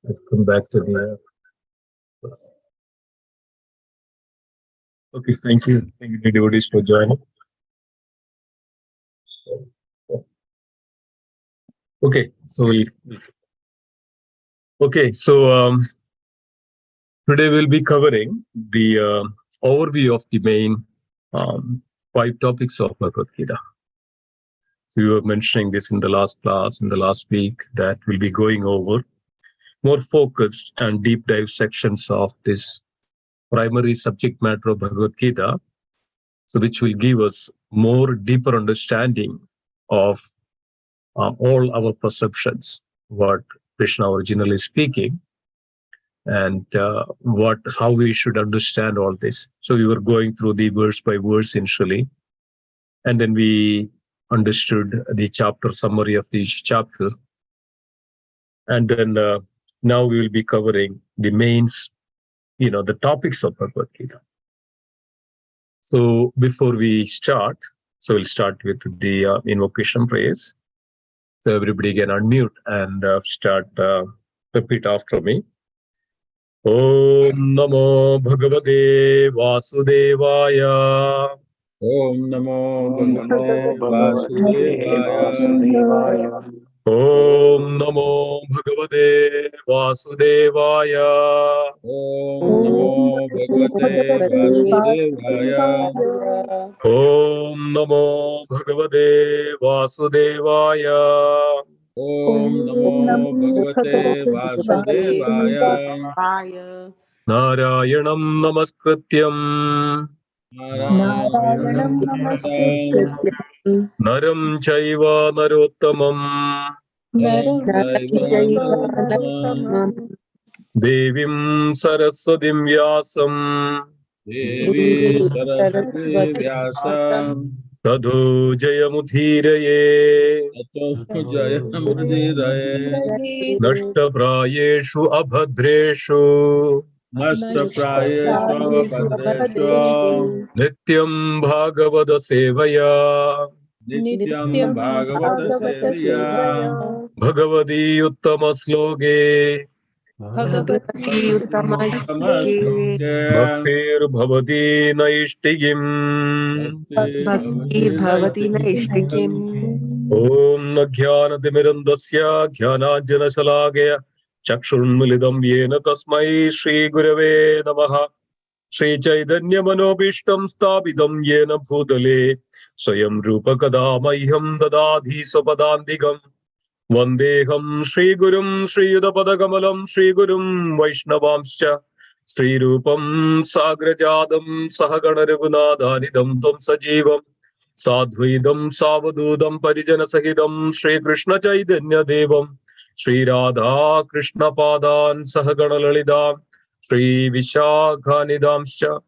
Let's come back to the class. Okay, thank you. Thank you, devotees, for joining. Okay, so today we'll be covering the overview of the main 5 topics of Bhagavad Gita. So we were mentioning this in the last class, in the last week, that we'll be going over more focused and deep dive sections of this primary subject matter of Bhagavad Gita, so which will give us more deeper understanding of all our perceptions, what Krishna originally speaking, and how we should understand all this. So we were going through the verse by verse initially, and then we understood the chapter summary of each chapter, and then now we will be covering the mains, the topics of Bhagavad Gita. So before we start, so we'll start with the invocation praise. So everybody can unmute and repeat after me. Om Namo Bhagavate Vasudevaya. Om Namo Bhagavate Vasudevaya. Om Namo Bhagavate Vasudevaya. Om Namo Bhagavate Vasudevaya. Om Namo Bhagavate Vasudevaya. Om Namo Bhagavate Vasudevaya. Narayanam Namaskrityam Narayanam Namaskrityam Naram Chaiva Narottamam Naram Chaiva Narottamam Devim Saraswatim Vyasam Devi Saraswati Vyasam Tadho Jayamudhiraye Tato Jayamudhiraye Nashta Prayeshu Abhadreshu Nashtaprayeshu Abhadreshu Nityam Bhagavada Sevaya Nityam Bhagavata Seviya Bhagavadi Uttama Sloge Uttamastuke Bhaktir Bhavati Naishtigim Bhakti Om Nagyanatimirandasya Jnananjana Shalagaya Chakshurunmilidam Yena Tasmai Shri Gurave Namaha Shri Chaitanya Manobishtam Stabidam Yena Bhutale Swayam Rupa Kadamahyam Dadadhi Swapadandigam Vandeham Shri Gurum Shri Yudapadakamalam Shri Gurum Vaishnavamscha Shri Rupam Sagrajadam Sahagana Raghunadhanidam Tam Sajivam Sadhuidam Savadudam Parijana Sahidam Shri Krishna Chaitanya Devam Shri Radha Krishna Padan Sahagana Lalidam Shri Vishakhanidamscha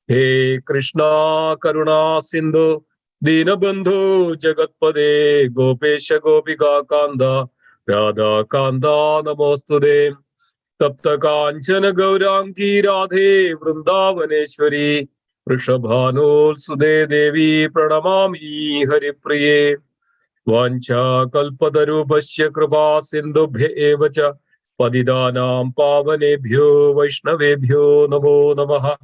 He Krishna Karuna Sindhu Dinabandhu Jagatpade Gopesha Gopika Kanda Radha Kanda Namostude Tapta Kanchana Gaurangi Radhe Vrindavaneshwari Vrishabhanul Sude Devi Pranamami Haripriye Vancha Kalpatarubhasya Kripa Sindhubhya Evacha Padidanam Pavanebhyo Vaishnavebhyo Namo Namaha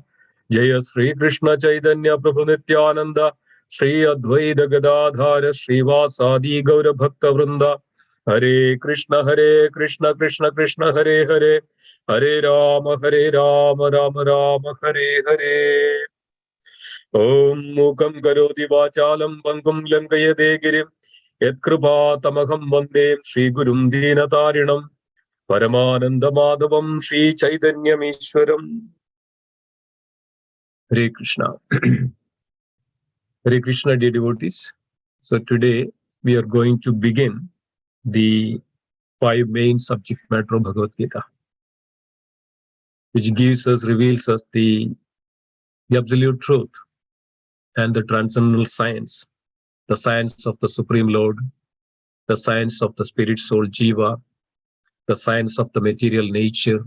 Jaya Sri Krishna Chaitanya Prabhu Nityananda Shri Advaita Gadadhara Srivasadi Gaura Bhakta Vrinda Hare Krishna Krishna Krishna Hare Hare Hare Rama Rama Rama Hare Hare Om Mukam Karoti Vachalam Pangum Lankayate Girim Yatkrupa Tamaham Vande Shri Gurum Dinatarinam Paramananda Madhavam Shri Chaitanyam Ishwaram Hare Krishna. Hare Krishna, dear devotees. So today we are going to begin the 5 main subject matter of Bhagavad Gita, which reveals us the absolute truth and the transcendental science, the science of the Supreme Lord, the science of the spirit soul Jiva, the science of the material nature,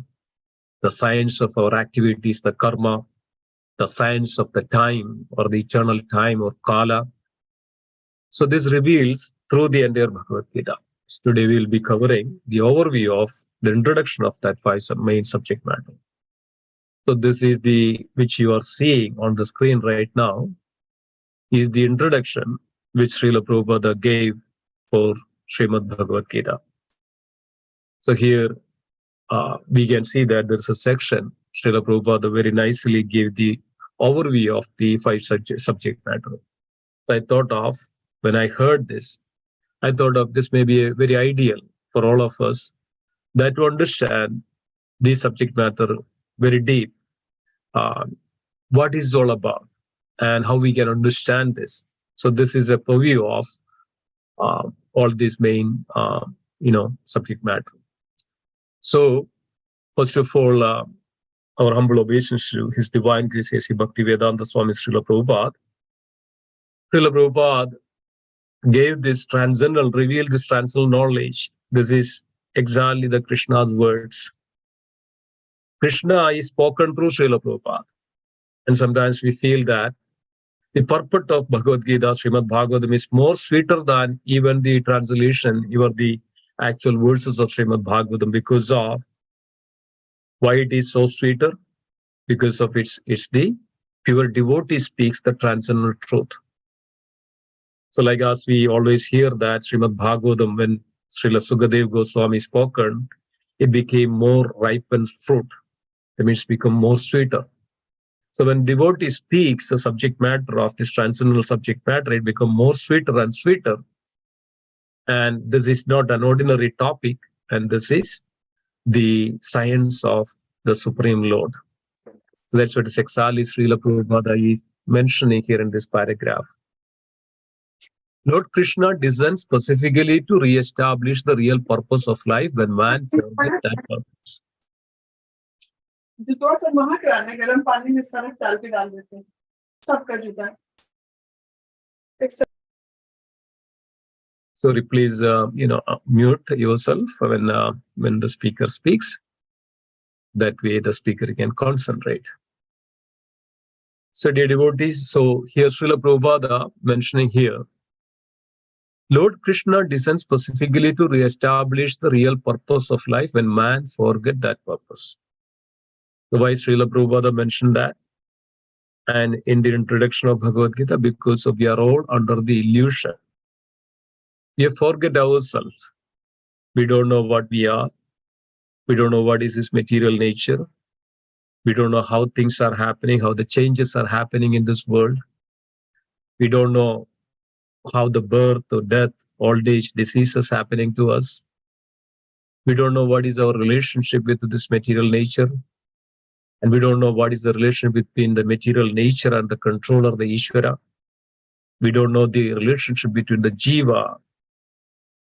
the science of our activities, the karma, the science of the time or the eternal time or kala. So this reveals through the entire Bhagavad Gita. So today we will be covering the overview of the introduction of that main subject matter. So this is which you are seeing on the screen right now, is the introduction which Srila Prabhupada gave for Srimad Bhagavad Gita. So here we can see that there's a section, Srila Prabhupada very nicely gave the overview of the 5 subject matter. So I thought of, when I heard this, I thought of this may be a very ideal for all of us, that to understand this subject matter very deep, what is all about and how we can understand this. So this is a preview of all these main subject matter. So first of all, our humble obeisance to His Divine Grace A.C. Bhaktivedanta Swami Srila Prabhupada. Srila Prabhupada gave this revealed this transcendental knowledge. This is exactly the Krishna's words. Krishna is spoken through Srila Prabhupada. And sometimes we feel that the purport of Bhagavad Gita, Srimad Bhagavatam, is more sweeter than even the translation, even the actual verses of Srimad Bhagavatam, because of why it is so sweeter? Because of it's the pure devotee speaks the transcendental truth. So like as we always hear that Srimad Bhagavatam, when Srila Sukadeva Goswami spoken, it became more ripened fruit. That means become more sweeter. So when devotee speaks the subject matter of this transcendental subject matter, it becomes more sweeter and sweeter. And this is not an ordinary topic, and this is the science of the Supreme Lord. So that's what exactly Srila Prabhupada is mentioning here in this paragraph. Lord Krishna designed specifically to re-establish the real purpose of life when man forgets that purpose. So please, mute yourself when the speaker speaks. That way, the speaker can concentrate. So, dear devotees, so here Srila Prabhupada mentioning here, Lord Krishna designed specifically to re-establish the real purpose of life when man forget that purpose. So why Srila Prabhupada mentioned that? And in the introduction of Bhagavad Gita, because we are all under the illusion. We forget ourselves. We don't know what we are. We don't know what is this material nature. We don't know how things are happening, how the changes are happening in this world. We don't know how the birth or death, old age, diseases happening to us. We don't know what is our relationship with this material nature. And we don't know what is the relationship between the material nature and the controller, the Ishvara. We don't know the relationship between the Jiva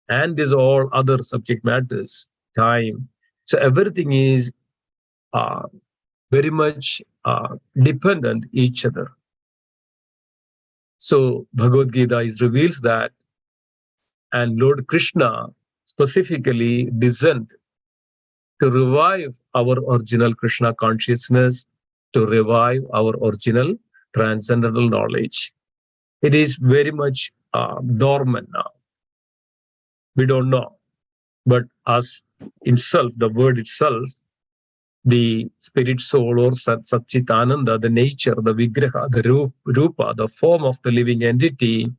and these all other subject matters, time. So everything is very much dependent each other. So Bhagavad Gita reveals that, and Lord Krishna specifically designed to revive our original Krishna consciousness, to revive our original transcendental knowledge. It is very much dormant now. We don't know. But as itself, the word itself, the spirit soul or Satchitananda, the nature, the Vigraha, the Rupa, the form of the living entity,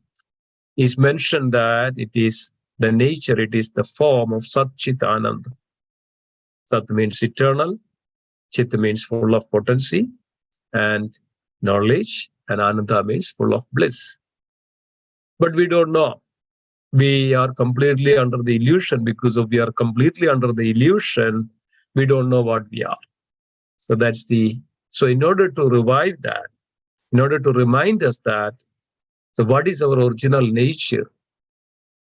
is mentioned that it is the nature, it is the form of Satchitananda. Sat means eternal, Chit means full of potency and knowledge, and Ananda means full of bliss. But we don't know. We are completely under the illusion. Because we are completely under the illusion, we don't know what we are. So so in order to revive that, in order to remind us that, so what is our original nature?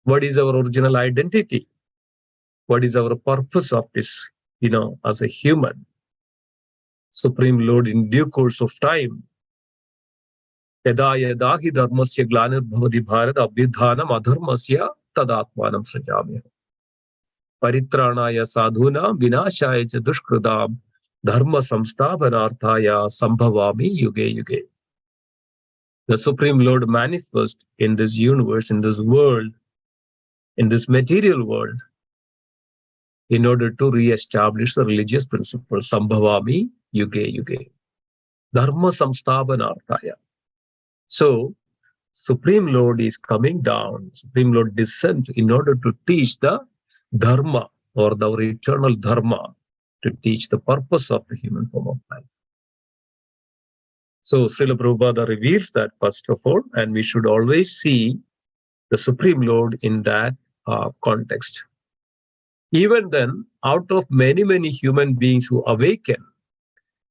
What is our original identity? What is our purpose of this, as a human? Supreme Lord, in due course of time, yada yada hi dharmasya glanir bhavati bharat abhyudhanam adharmasya tadatmanam sajamya. Paritranaya sadhuna vinashaya cha dushkridam dharma samsthapanarthaya sambhavami yuge yuge. The Supreme Lord manifests in this universe, in this world, in this material world, in order to re-establish the religious principle. Sambhavami yuge yuge. Dharma samsthapanarthaya. So, Supreme Lord is coming down, Supreme Lord descent in order to teach the Dharma or the eternal Dharma, to teach the purpose of the human form of life. So Srila Prabhupada reveals that first of all, and we should always see the Supreme Lord in that context. Even then, out of many, many human beings who awaken,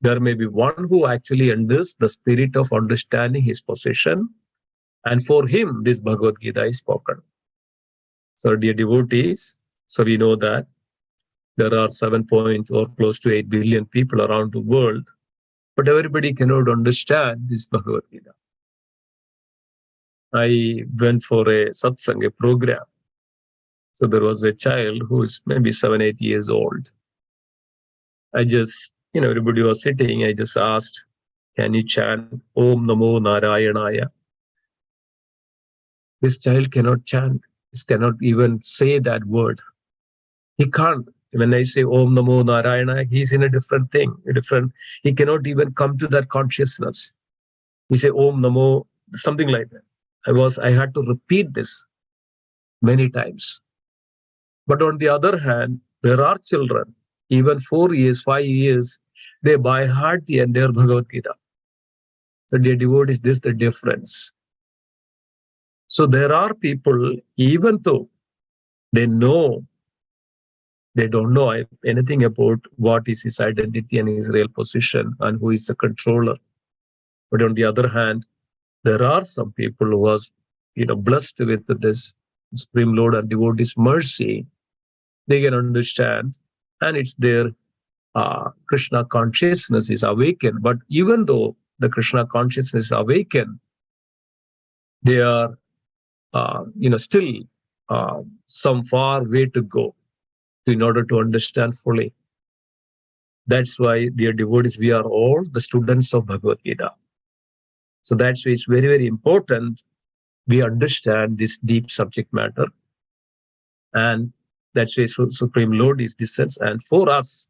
there may be one who actually understands the spirit of understanding his position, and for him, this Bhagavad Gita is spoken. So, dear devotees, so we know that there are 7 or close to 8 billion people around the world, but everybody cannot understand this Bhagavad Gita. I went for a satsang, a program. So there was a child who is maybe 7, 8 years old. I just, everybody was sitting. I just asked, can you chant Om Namo Narayanaya? This child cannot chant. He cannot even say that word. He can't. When I say Om Namo Narayana, he's in a different thing, he cannot even come to that consciousness. He say Om Namo, something like that. I had to repeat this many times. But on the other hand, there are children, even 4 years, 5 years, they by heart the entire Bhagavad Gita. So dear devotees, this is the difference. So there are people, even though they know, they don't know anything about what is his identity and his real position and who is the controller. But on the other hand, there are some people who was, blessed with this Supreme Lord and devotees' mercy. They can understand, and it's their Krishna consciousness is awakened. But even though the Krishna consciousness is awakened, they are, still some far way to go in order to understand fully. That's why, dear devotees, we are all the students of Bhagavad Gita. So that's why it's very, very important we understand this deep subject matter. And that's why Supreme Lord is descends. And for us,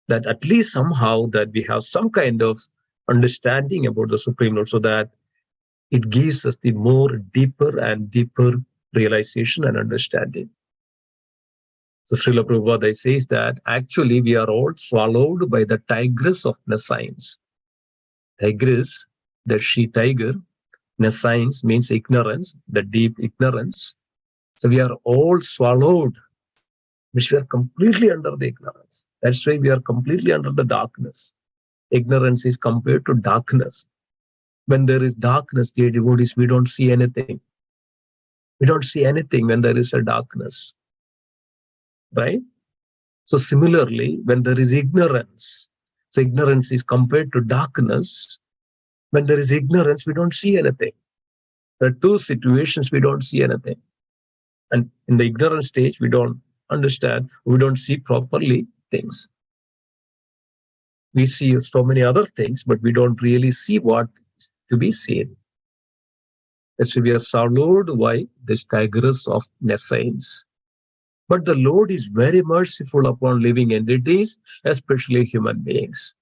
that at least somehow that we have some kind of understanding about the Supreme Lord, so that it gives us the more deeper and deeper realization and understanding. So Srila Prabhupada says that actually we are all swallowed by the tigress of nescience. Tigress, the she-tiger. Nescience means ignorance, the deep ignorance. So we are all swallowed, which we are completely under the ignorance. That's why we are completely under the darkness. Ignorance is compared to darkness. When there is darkness, dear devotees, we don't see anything. We don't see anything when there is a darkness. Right? So similarly, when there is ignorance, so ignorance is compared to darkness. When there is ignorance, we don't see anything. There are two situations we don't see anything. And in the ignorant stage, we don't understand, we don't see properly things. We see so many other things, but we don't really see what is to be seen. That's why we are swallowed by this tigress of nescience. But the Lord is very merciful upon living entities, especially human beings.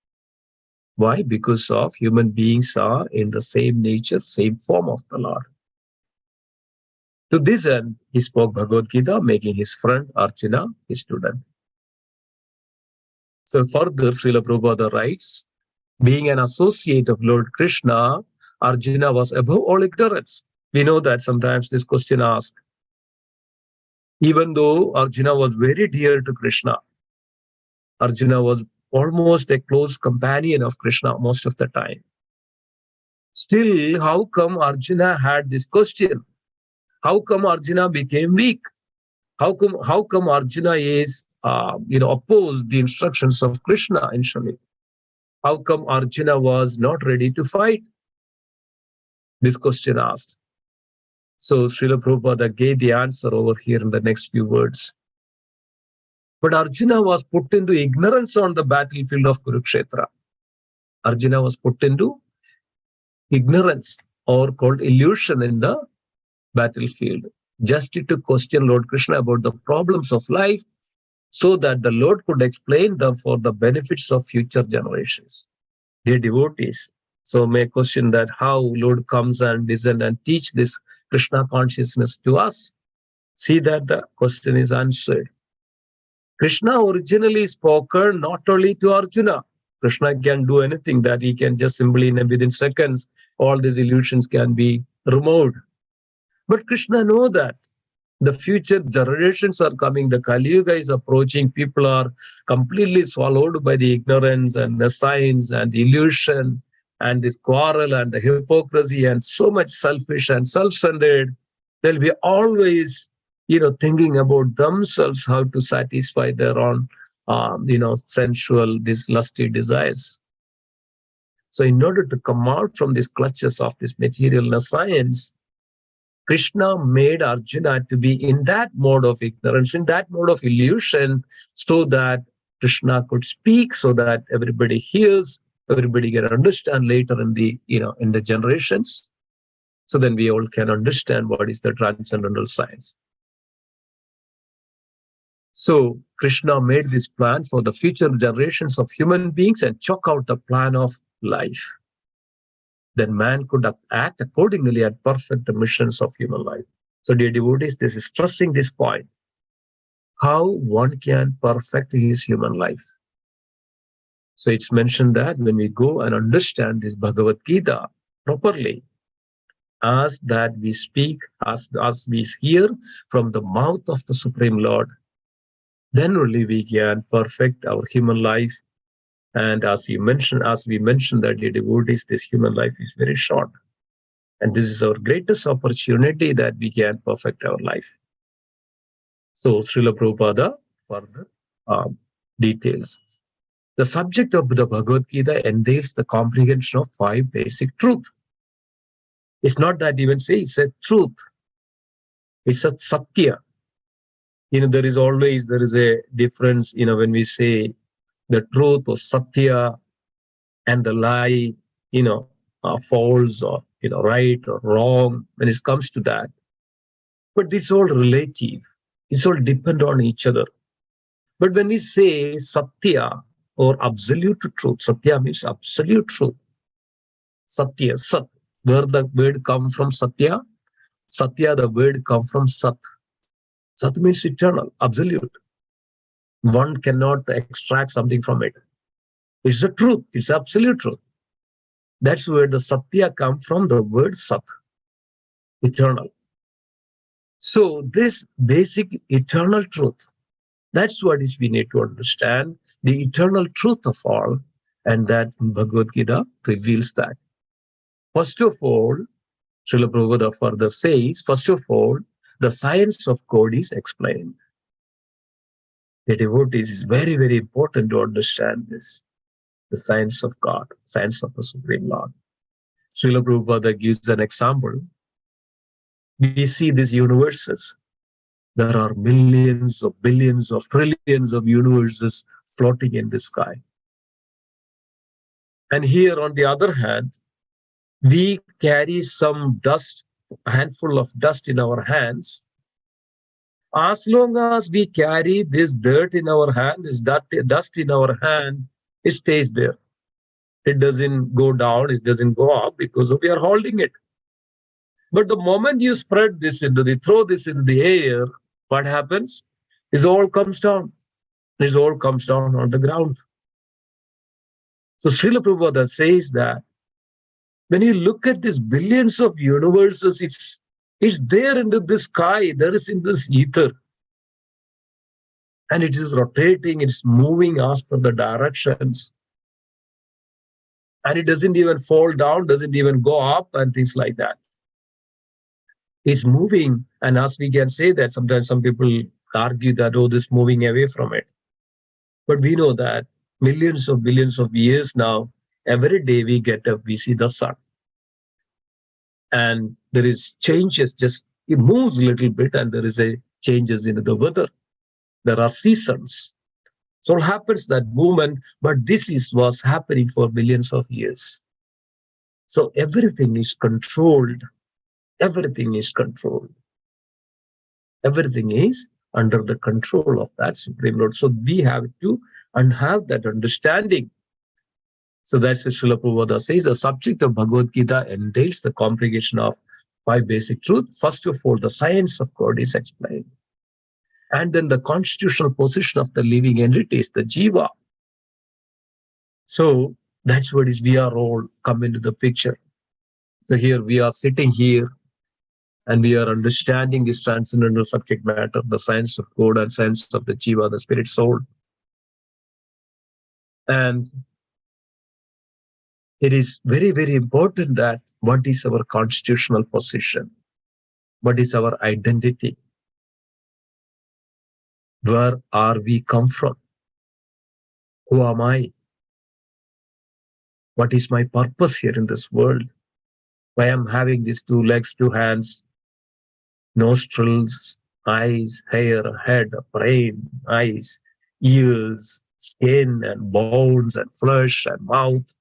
Why? Because of human beings are in the same nature, same form of the Lord. To this end, he spoke Bhagavad Gita, making his friend Arjuna his student. So further, Srila Prabhupada writes, being an associate of Lord Krishna, Arjuna was above all ignorance. We know that sometimes this question asked. Even though Arjuna was very dear to Krishna, Arjuna was almost a close companion of Krishna most of the time. Still, how come Arjuna had this question? How come Arjuna became weak? How come Arjuna is, opposed the instructions of Krishna initially? How come Arjuna was not ready to fight? This question asked. So Srila Prabhupada gave the answer over here in the next few words. But Arjuna was put into ignorance on the battlefield of Kurukshetra. Arjuna was put into ignorance, or called illusion, in the battlefield, just to question Lord Krishna about the problems of life. so that the Lord could explain them for the benefits of future generations. Dear devotees, so may question that how Lord comes and listen and teach this Krishna consciousness to us. See that the question is answered. Krishna originally spoken not only to Arjuna. Krishna can do anything, that he can just simply within seconds, all these illusions can be removed. But Krishna know that the future generations are coming, the Kali Yuga is approaching, people are completely swallowed by the ignorance and the science and the illusion and this quarrel and the hypocrisy and so much selfish and self-centered. They'll be always, thinking about themselves, how to satisfy their own, sensual, these lusty desires. So in order to come out from these clutches of this materialness science, Krishna made Arjuna to be in that mode of ignorance, in that mode of illusion, so that Krishna could speak, so that everybody hears, everybody can understand later in the, in the generations. So then we all can understand what is the transcendental science. So Krishna made this plan for the future generations of human beings and chalk out the plan of life. Then man could act accordingly and perfect the missions of human life. So dear devotees, this is stressing this point, how one can perfect his human life. So it's mentioned that when we go and understand this Bhagavad Gita properly, as that we speak, as we hear from the mouth of the Supreme Lord, then only we can perfect our human life. And as we mentioned that, dear devotees, this human life is very short. And this is our greatest opportunity that we can perfect our life. So Srila Prabhupada further details. The subject of the Bhagavad Gita entails the comprehension of 5 basic truths. It's not that even say it's a truth. It's a satya. There is a difference, when we say the truth or satya and the lie, false or, right or wrong when it comes to that. But this is all relative. It's all depend on each other. But when we say satya or absolute truth, satya means absolute truth. Satya, sat, where the word come from satya? Satya, the word come from sat. Sat means eternal, absolute. One cannot extract something from it. It's the truth. It's absolute truth. That's where the satya comes from, the word sat, eternal. So this basic eternal truth, that's what is we need to understand, the eternal truth of all, and that Bhagavad Gita reveals that. First of all, Srila Prabhupada further says, first of all, the science of God is explained. The devotees is very, very important to understand this. The science of God, science of the Supreme Lord. Srila Prabhupada gives an example. We see these universes. There are millions of billions of trillions of universes floating in the sky. And here, on the other hand, we carry some dust, a handful of dust in our hands. As long as we carry this dirt in our hand, this dust in our hand, it stays there. It doesn't go down, it doesn't go up because we are holding it. But the moment you spread this throw this into the air, what happens? It all comes down. It all comes down on the ground. So Srila Prabhupada says that when you look at these billions of universes, it's there into the sky, there is in this ether. And it is rotating, it's moving as per the directions. And it doesn't even fall down, doesn't even go up and things like that. It's moving. And as we can say that sometimes some people argue that, oh, this is moving away from it. But we know that millions of billions of years now, every day we get up, we see the sun. And there is changes, just it moves a little bit and there is a changes in the weather. There are seasons. So it happens that movement, but this was happening for billions of years. So everything is controlled. Everything is controlled. Everything is under the control of that Supreme Lord. So we have to have that understanding. So that's what Srila Prabhupada says. The subject of Bhagavad Gita entails the comprehension of 5 basic truths. First of all, the science of God is explained. And then the constitutional position of the living entity is the jiva. So that's what is we are all come into the picture. So here we are sitting here and we are understanding this transcendental subject matter, the science of God and science of the jiva, the spirit soul. And it is very, very important that what is our constitutional position? What is our identity? Where are we come from? Who am I? What is my purpose here in this world? Why am I having these 2 legs, 2 hands, nostrils, eyes, hair, head, brain, eyes, ears, skin and bones and flesh and mouth?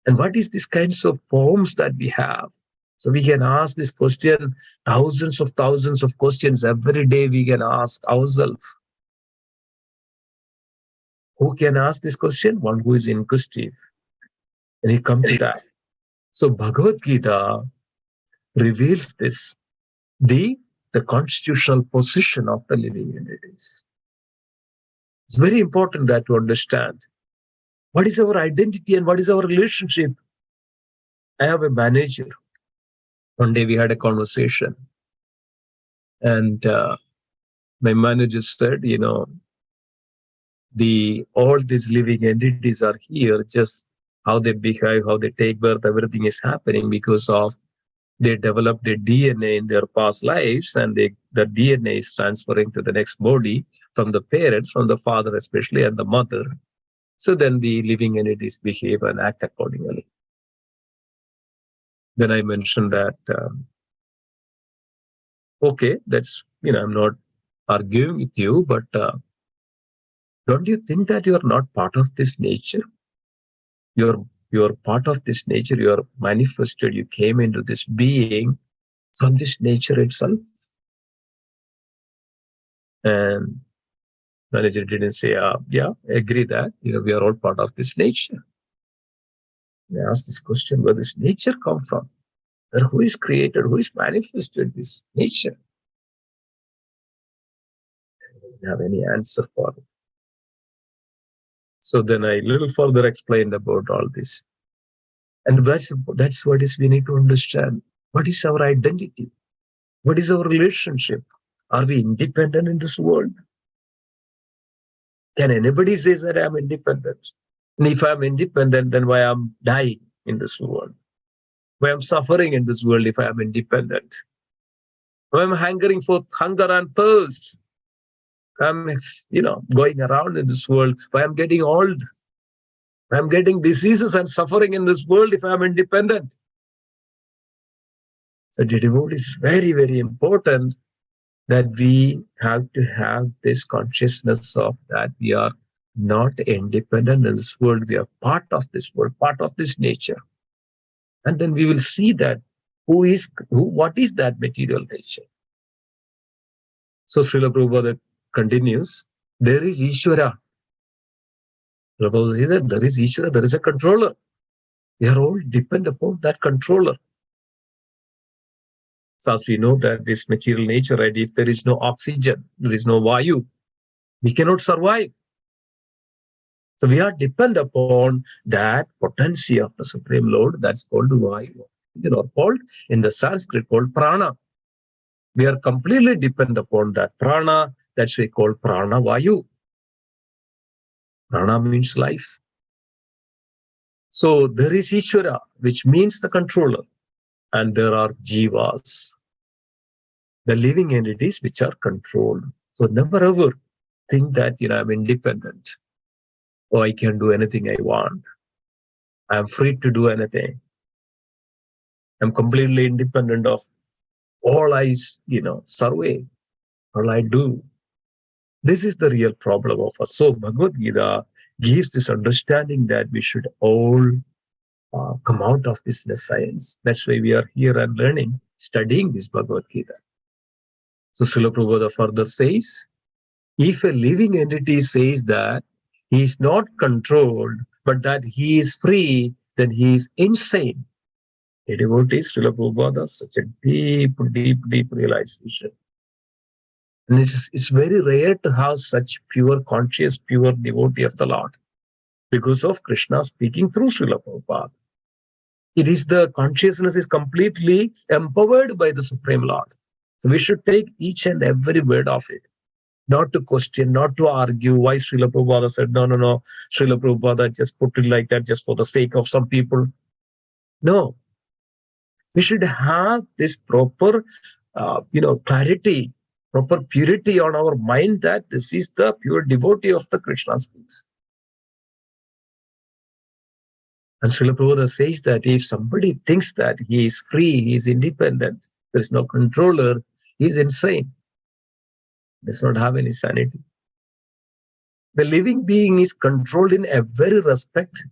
And what is these kinds of forms that we have? So we can ask this question, thousands of questions every day we can ask ourselves. Who can ask this question? One who is inquisitive. And he come to that. So Bhagavad Gita reveals this, the constitutional position of the living entities. It's very important that to understand what is our identity and what is our relationship. I have a manager. One day we had a conversation and my manager said, all these living entities are here, just how they behave, how they take birth, everything is happening because of they developed a DNA in their past lives, and the DNA is transferring to the next body from the parents, from the father especially, and the mother. So then the living entities behave and act accordingly. Then I mentioned that, okay, that's, I'm not arguing with you, but don't you think that you are not part of this nature? You're part of this nature, you are manifested, you came into this being from this nature itself. And manager didn't say, yeah, I agree that, we are all part of this nature. I asked this question, where this nature come from? Or who is created, who is manifested this nature? I didn't have any answer for it. So then I little further explained about all this. And that's what is we need to understand. What is our identity? What is our relationship? Are we independent in this world? Can anybody say that I'm independent? And if I'm independent, then why I'm dying in this world? Why I'm suffering in this world if I am independent? Why I'm hungering for hunger and thirst? I'm, going around in this world. Why I'm getting old? Why I'm getting diseases and suffering in this world if I'm independent? So the devotee is very, very important that we have to have this consciousnness of that we are not independent in this world. We are part of this world, part of this nature. And then we will see that what is that material nature. So Srila Prabhupada continues, there is Ishvara. Prabhupada says that there is Ishvara, there is a controller. We are all depend upon that controller. So as we know that this material nature, right, if there is no oxygen, there is no Vayu, we cannot survive. So we are depend upon that potency of the Supreme Lord, that's called Vayu, called in the Sanskrit called prana. We are completely depend upon that prana, that's we call prana Vayu. Prana means life. So there is Ishvara, which means the controller, and there are jivas, the living entities which are controlled. So never ever think that I'm independent. Oh, I can do anything I want. I'm free to do anything. I'm completely independent of all I, survey, all I do. This is the real problem of us. So Bhagavad Gita gives this understanding that we should all come out of this science. That's why we are here and learning, studying this Bhagavad Gita. So Srila Prabhupada further says, if a living entity says that he is not controlled, but that he is free, then he is insane. A devotee, Srila Prabhupada, such a deep, deep, deep realization. And it's very rare to have such pure, conscious, pure devotee of the Lord because of Krishna speaking through Srila Prabhupada. It is the consciousness is completely empowered by the Supreme Lord. So we should take each and every word of it, not to question, not to argue why Srila Prabhupada said, no, Srila Prabhupada just put it like that just for the sake of some people. No, we should have this proper, clarity, proper purity on our mind that this is the pure devotee of the Krishna speaks. And Srila Prabhupada says that if somebody thinks that he is free, he is independent, there is no controller, he is insane. Does not have any sanity. The living being is controlled in every respect,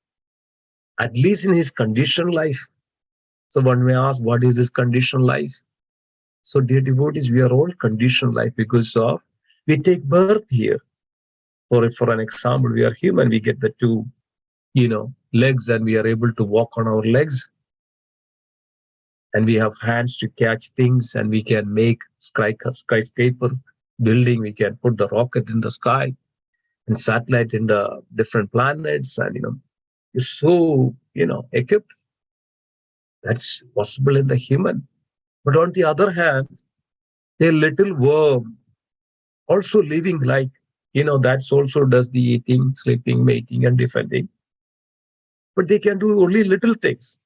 at least in his conditioned life. So one may ask, what is this conditioned life? So dear devotees, we are all conditioned life because of, we take birth here. For an example, we are human, we get the two, legs and we are able to walk on our legs. And we have hands to catch things and we can make skyscraper building, we can put the rocket in the sky and satellite in the different planets and, is so, equipped. That's possible in the human. But on the other hand, a little worm also living like, that's also does the eating, sleeping, mating, and defending. But they can do only little things.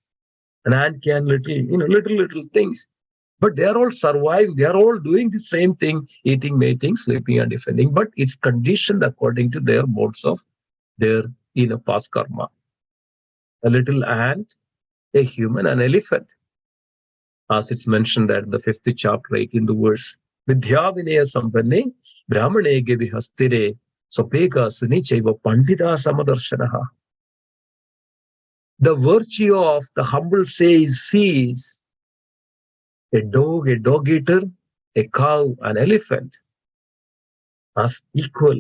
An ant can little things. But they are all surviving. They are all doing the same thing, eating, mating, sleeping, and defending. But it's conditioned according to their modes of their, past karma. A little ant, a human, an elephant. As it's mentioned that in the 5th chapter, in the verse, Vidya Vinaya Sampanne, Brahmane Gevi Hastire, Sopeka Sunichaiva Pandita Samadarshanaha. The virtue of the humble sees a dog eater, a cow, an elephant as equal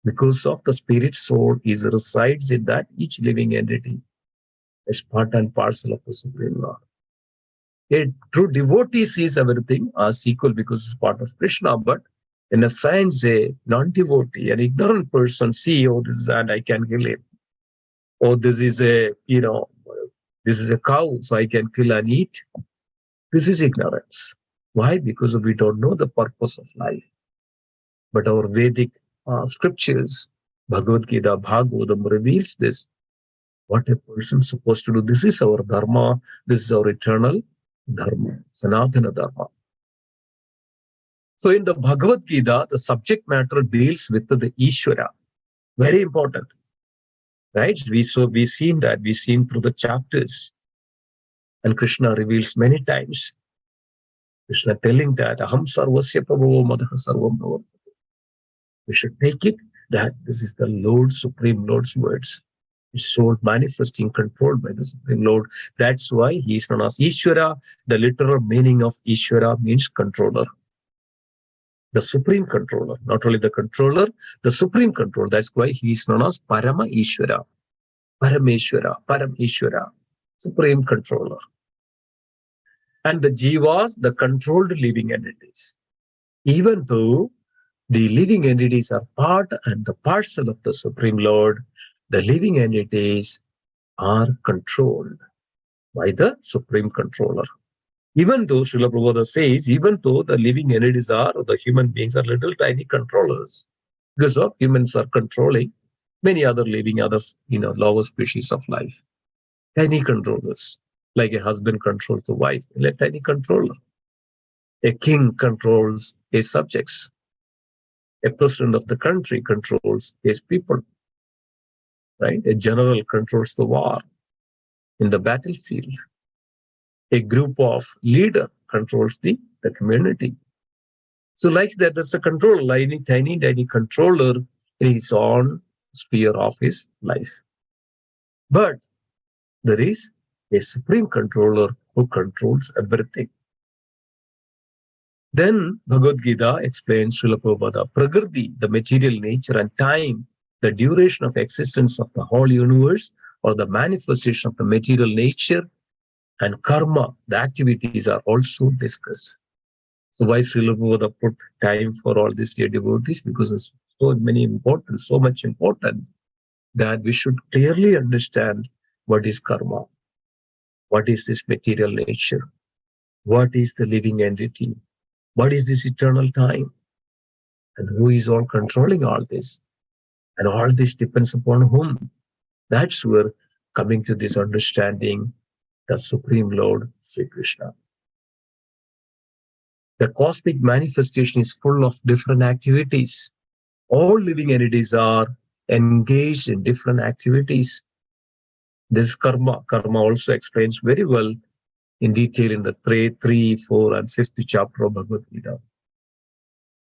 because of the spirit soul resides in that each living entity as part and parcel of the Supreme Lord. A true devotee sees everything as equal because it's part of Krishna, but in a sense, a non-devotee, an ignorant person, see, oh, this is and I can kill him. Oh, this is a cow, so I can kill and eat. This is ignorance. Why? Because we don't know the purpose of life. But our Vedic scriptures, Bhagavad Gita, Bhagavad reveals this. What a person is supposed to do. This is our dharma. This is our eternal dharma, Sanatana dharma. So in the Bhagavad Gita, the subject matter deals with the Ishvara. Very important. Right? We've seen that. We've seen through the chapters. And Krishna reveals many times. Krishna telling that Aham sarvasya prabhavo madaha sarvam bhavam. We should take it that this is the Lord, Supreme Lord's words. His soul manifesting, controlled by the Supreme Lord. That's why he is known as Ishvara. The literal meaning of Ishvara means controller. The supreme controller, not only the controller, the supreme controller. That's why he is known as Parama Ishvara, Parameshwara, Param Ishvara, supreme controller. And the jivas, the controlled living entities. Even though the living entities are part and the parcel of the Supreme Lord, the living entities are controlled by the supreme controller. Even though Srila Prabhupada says, even though the living entities are, or the human beings are little tiny controllers, because of humans are controlling many other living, lower species of life. Tiny controllers, like a husband controls the wife, a tiny controller. A king controls his subjects. A president of the country controls his people. Right? A general controls the war in the battlefield. A group of leader controls the community. So like that, that's a controller, tiny controller in his own sphere of his life. But there is a supreme controller who controls everything. Then Bhagavad Gita explains, Srila Prabhupada, Prakriti, the material nature, and time, the duration of existence of the whole universe, or the manifestation of the material nature, and karma, the activities are also discussed. So why Srila Prabhupada put time for all these dear devotees? Because it's so much important that we should clearly understand what is karma, what is this material nature, what is the living entity, what is this eternal time, and who is all controlling all this. And all this depends upon whom. That's where coming to this understanding, the Supreme Lord, Sri Krishna. The cosmic manifestation is full of different activities. All living entities are engaged in different activities. This karma also explains very well in detail in the 3, 4, and 5th chapter of Bhagavad Gita.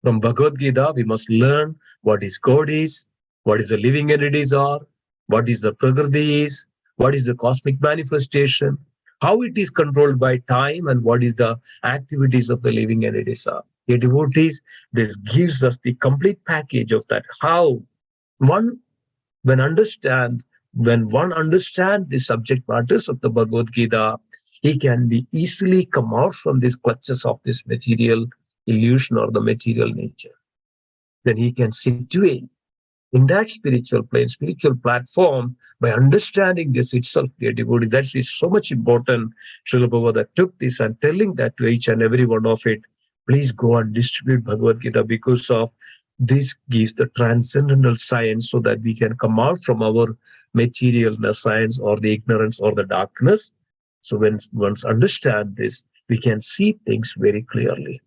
From Bhagavad Gita, we must learn what is God is, what is the living entities are, what is the Prakriti is, what is the cosmic manifestation, how it is controlled by time, and what is the activities of the living entities are. Dear devotees, this gives us the complete package of that, how one, when one understands the subject matters of the Bhagavad Gita, he can be easily come out from these clutches of this material illusion or the material nature. Then he can situate in that spiritual plane, spiritual platform, by understanding this itself, dear devotee. That is so much important. Srila Prabhupada took this and telling that to each and every one of it. Please go and distribute Bhagavad Gita, because of this gives the transcendental science, so that we can come out from our material science or the ignorance or the darkness. So when once understand this, we can see things very clearly.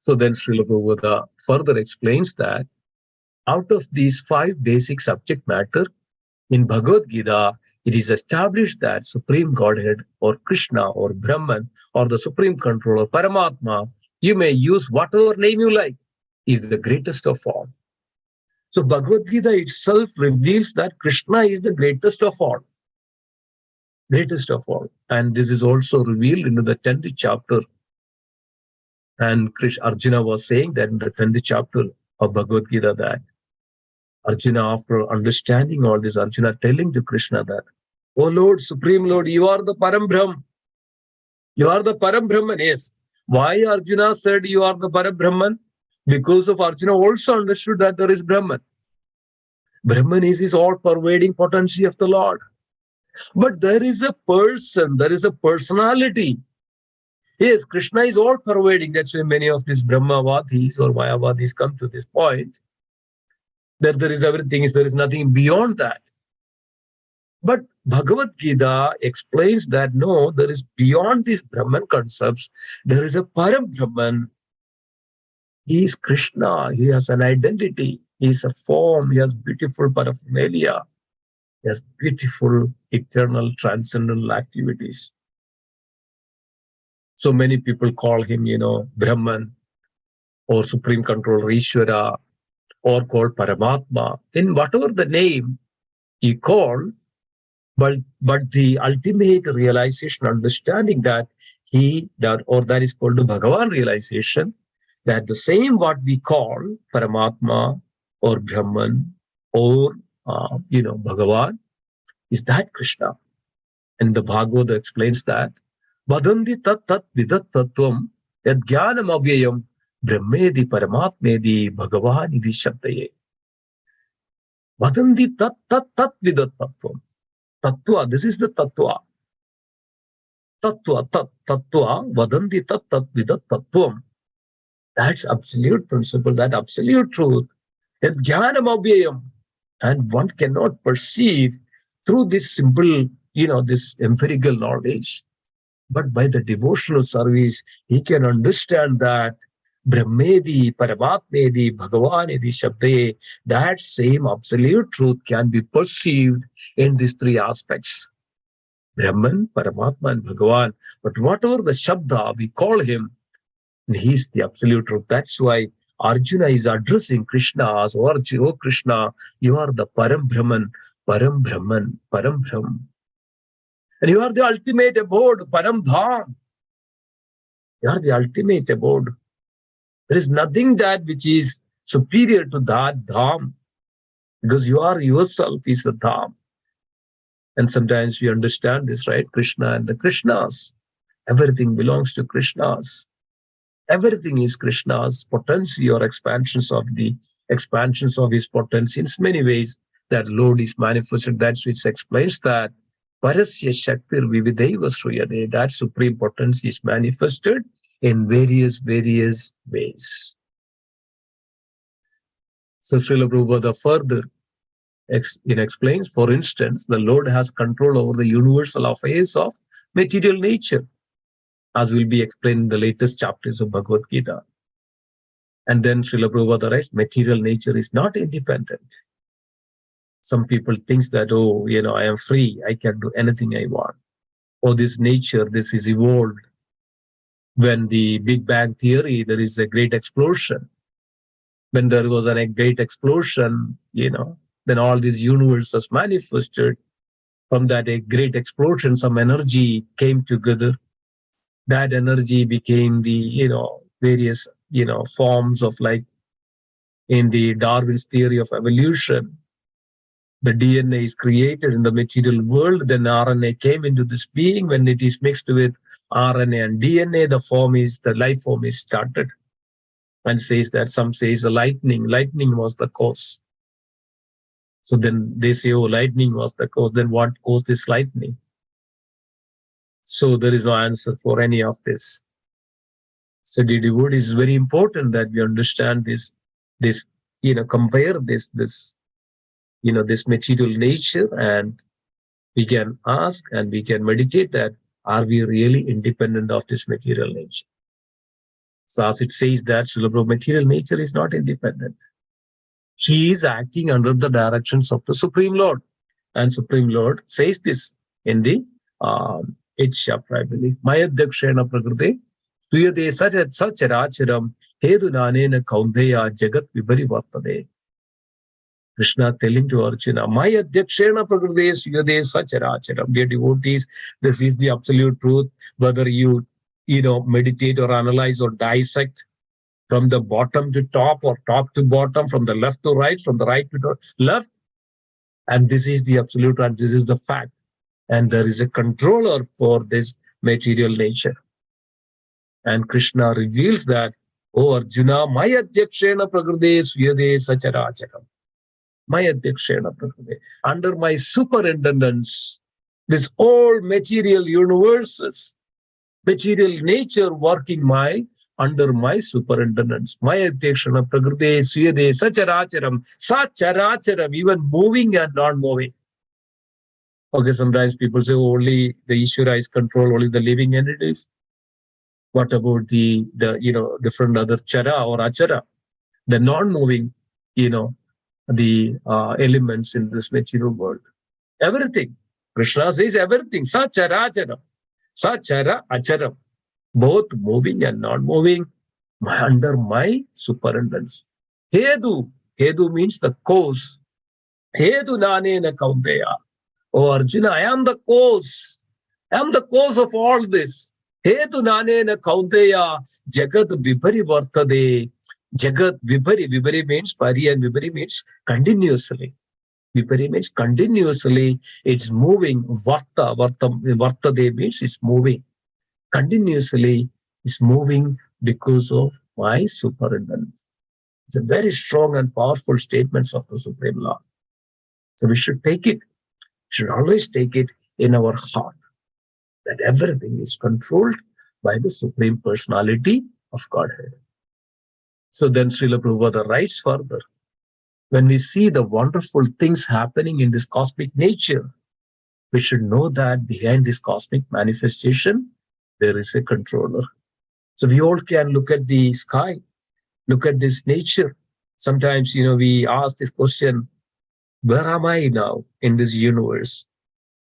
So then Srila Prabhupada further explains that out of these 5 basic subject matter in Bhagavad Gita, it is established that Supreme Godhead or Krishna or Brahman or the Supreme Controller, Paramatma, you may use whatever name you like, is the greatest of all. So Bhagavad Gita itself reveals that Krishna is the greatest of all. Greatest of all. And this is also revealed into the 10th chapter. And Arjuna was saying that in the 10th chapter of Bhagavad Gita, that Arjuna, after understanding all this, Arjuna telling to Krishna that, "Oh Lord, Supreme Lord, you are the Param Brahm. You are the Param Brahman." Yes. Why Arjuna said you are the Param Brahman? Because of Arjuna also understood that there is Brahman. Brahman is his all-pervading potency of the Lord. But there is a person, there is a personality. Yes, Krishna is all-pervading. That's why many of these Brahmavadis or Mayavadis come to this point, that there is everything, there is nothing beyond that. But Bhagavad Gita explains that no, there is beyond these Brahman concepts, there is a Param Brahman. He is Krishna, he has an identity, he is a form, he has beautiful paraphernalia, he has beautiful eternal transcendental activities. So many people call him, Brahman or Supreme Controller Ishvara, or called Paramatma, in whatever the name you call, but the ultimate realization, understanding that that is called the Bhagavan realization, that the same what we call Paramatma or Brahman or Bhagavan is that Krishna. And the Bhagavad explains that Vadanti tat tat vidat tattvam yad jnanam avyayam brahmedi paramatmedi bhagavani shabdaye. Vadanti tat tat tat vidat tattvam. Tattva, this is the tattva. Tattva, tat, tattva, vadanti tat tat vidat tattvam. That's absolute principle, that absolute truth. Yad jnanam avyayam. And one cannot perceive through this simple, this empirical knowledge. But by the devotional service, he can understand that Brahmedi, Paramatmedi, Bhagavanedi, Shabde, that same absolute truth can be perceived in these 3 aspects. Brahman, Paramatma, and Bhagavan. But whatever the Shabda, we call him, he is the absolute truth. That's why Arjuna is addressing Krishna as, "Oh Krishna, you are the Param Brahman, Param Brahman, Param Brahm. And you are the ultimate abode, Param Dham. You are the ultimate abode. There is nothing that which is superior to that Dham, because you are yourself is the Dham. And sometimes we understand this, right? Krishna and the Krishnas. Everything belongs to Krishnas. Everything is Krishna's potency or expansions of his potency. In many ways, that Lord is manifested. That's which explains that Parasya Shaktir Vivideva Sruyade, that supreme potency is manifested in various ways. So Srila Prabhupada further explains, for instance, the Lord has control over the universal affairs of material nature, as will be explained in the latest chapters of Bhagavad Gita. And then Srila Prabhupada writes, material nature is not independent. Some people think that, oh, I am free, I can do anything I want. Oh, this nature, this is evolved. When the Big Bang Theory, there is a great explosion. When there was a great explosion, then all these universes manifested. From that a great explosion, some energy came together. That energy became the, various, forms of, like in the Darwin's theory of evolution, the DNA is created in the material world, then RNA came into this being. When it is mixed with RNA and DNA, the life form is started. And says that, some says the lightning was the cause. So then they say, oh, lightning was the cause. Then what caused this lightning? So there is no answer for any of this. So the devotee is very important that we understand this, compare this, this material nature, and we can ask and we can meditate that, are we really independent of this material nature? So as it says that, material nature is not independent. He is acting under the directions of the Supreme Lord. And Supreme Lord says this in the 8th chapter, I believe. Mayadhyakshena prakrite tuyade sacharacharam hedu nanena kaundeya jagat vibari vartade. Krishna telling to Arjuna, Mayadhyakshena prakrite tuyade sacharacharam. Dear devotees, this is the absolute truth. Whether you meditate or analyze or dissect from the bottom to top or top to bottom, from the left to right, from the right to left, and this is the absolute, and this is the fact. And there is a controller for this material nature. And Krishna reveals that, oh Arjuna, Mayadhyakshena prakrite swayade sacharacharam. Mayadhyakshena prakrite. Under my superintendence, this all material universes, material nature working under my superintendence. Mayadhyakshena prakrite swayade sacharacharam, even moving and not moving. Okay, sometimes people say, oh, only the Ishvara is control, only the living entities. What about the different other chara or achara, the non-moving, the elements in this material world? Everything. Krishna says everything. Sa chara acharam. Sa chara acharam. Both moving and non-moving under my superintendence. Hedu. Hedu means the cause. Hedu nanena kaunteya. Oh Arjuna, I am the cause. I am the cause of all this. Hetu nanena kaunteya jagat vibhari vartade. Jagat vibhari. Vibhari means pari, and vibhari means continuously. Vibhari means continuously. It's moving. Vartade means it's moving. Continuously it's moving because of my superintendence. It's a very strong and powerful statements of the Supreme Lord. So we should take it. Should always take it in our heart that everything is controlled by the Supreme Personality of Godhead. So then Srila Prabhupada writes further, when we see the wonderful things happening in this cosmic nature, we should know that behind this cosmic manifestation, there is a controller. So we all can look at the sky, look at this nature. Sometimes, we ask this question, where am I now in this universe?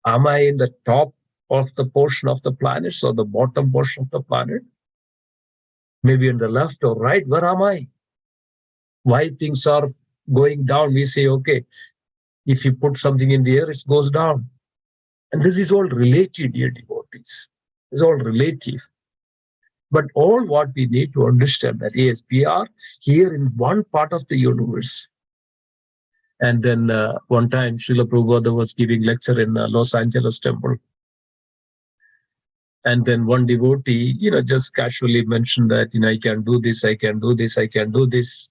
Am I in the top of the portion of the planets or the bottom portion of the planet? Maybe in the left or right, where am I? Why things are going down? We say, okay, if you put something in the air, it goes down. And this is all related, dear devotees. It's all relative. But all what we need to understand that, yes, we are here in one part of the universe. And then one time, Srila Prabhupada was giving lecture in Los Angeles temple. And then one devotee, just casually mentioned that, I can do this, I can do this, I can do this.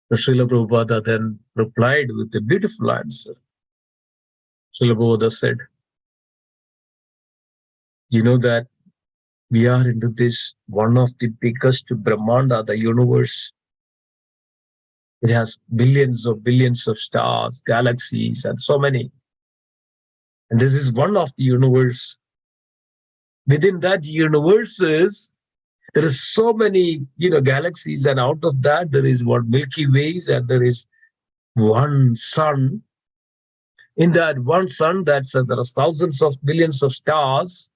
The Srila Prabhupada then replied with a beautiful answer. Srila Prabhupada said, you know that we are into this one of the biggest Brahmanda, the universe. It has billions of stars, galaxies, and so many. And this is one of the universe. Within that universes, there is so many, galaxies, and out of that there is one Milky Ways, and there is one sun. In that one sun, there are thousands of billions of stars.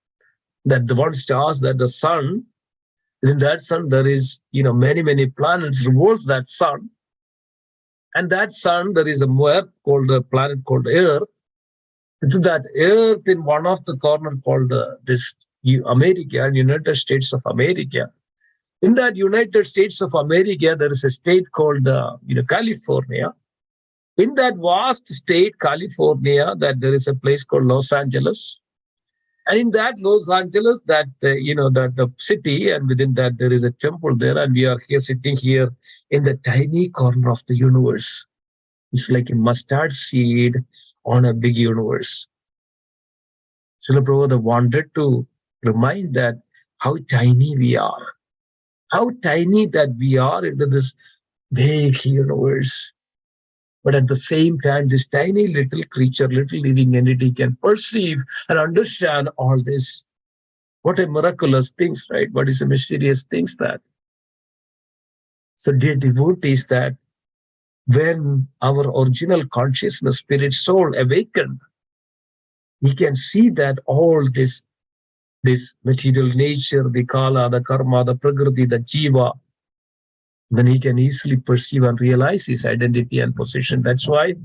That the one stars, that the sun. In that sun, there is, many planets revolves that sun. And that sun, there is a planet called Earth. To that Earth, in one of the corner called this America, United States of America. In that United States of America, there is a state called California. In that vast state, California, that there is a place called Los Angeles. And in that Los Angeles, that the city, and within that there is a temple there, and we are here sitting here in the tiny corner of the universe. It's like a mustard seed on a big universe. Srila Prabhupada wanted to remind that how tiny we are, how tiny that we are into this big universe. But at the same time, this tiny little creature, little living entity can perceive and understand all this. What a miraculous things, right? What is a mysterious things that. So dear devotees, that when our original consciousness, spirit, soul awakened, we can see that all this material nature, the kala, the karma, the prakriti, the jiva, then he can easily perceive and realize his identity and position. That's why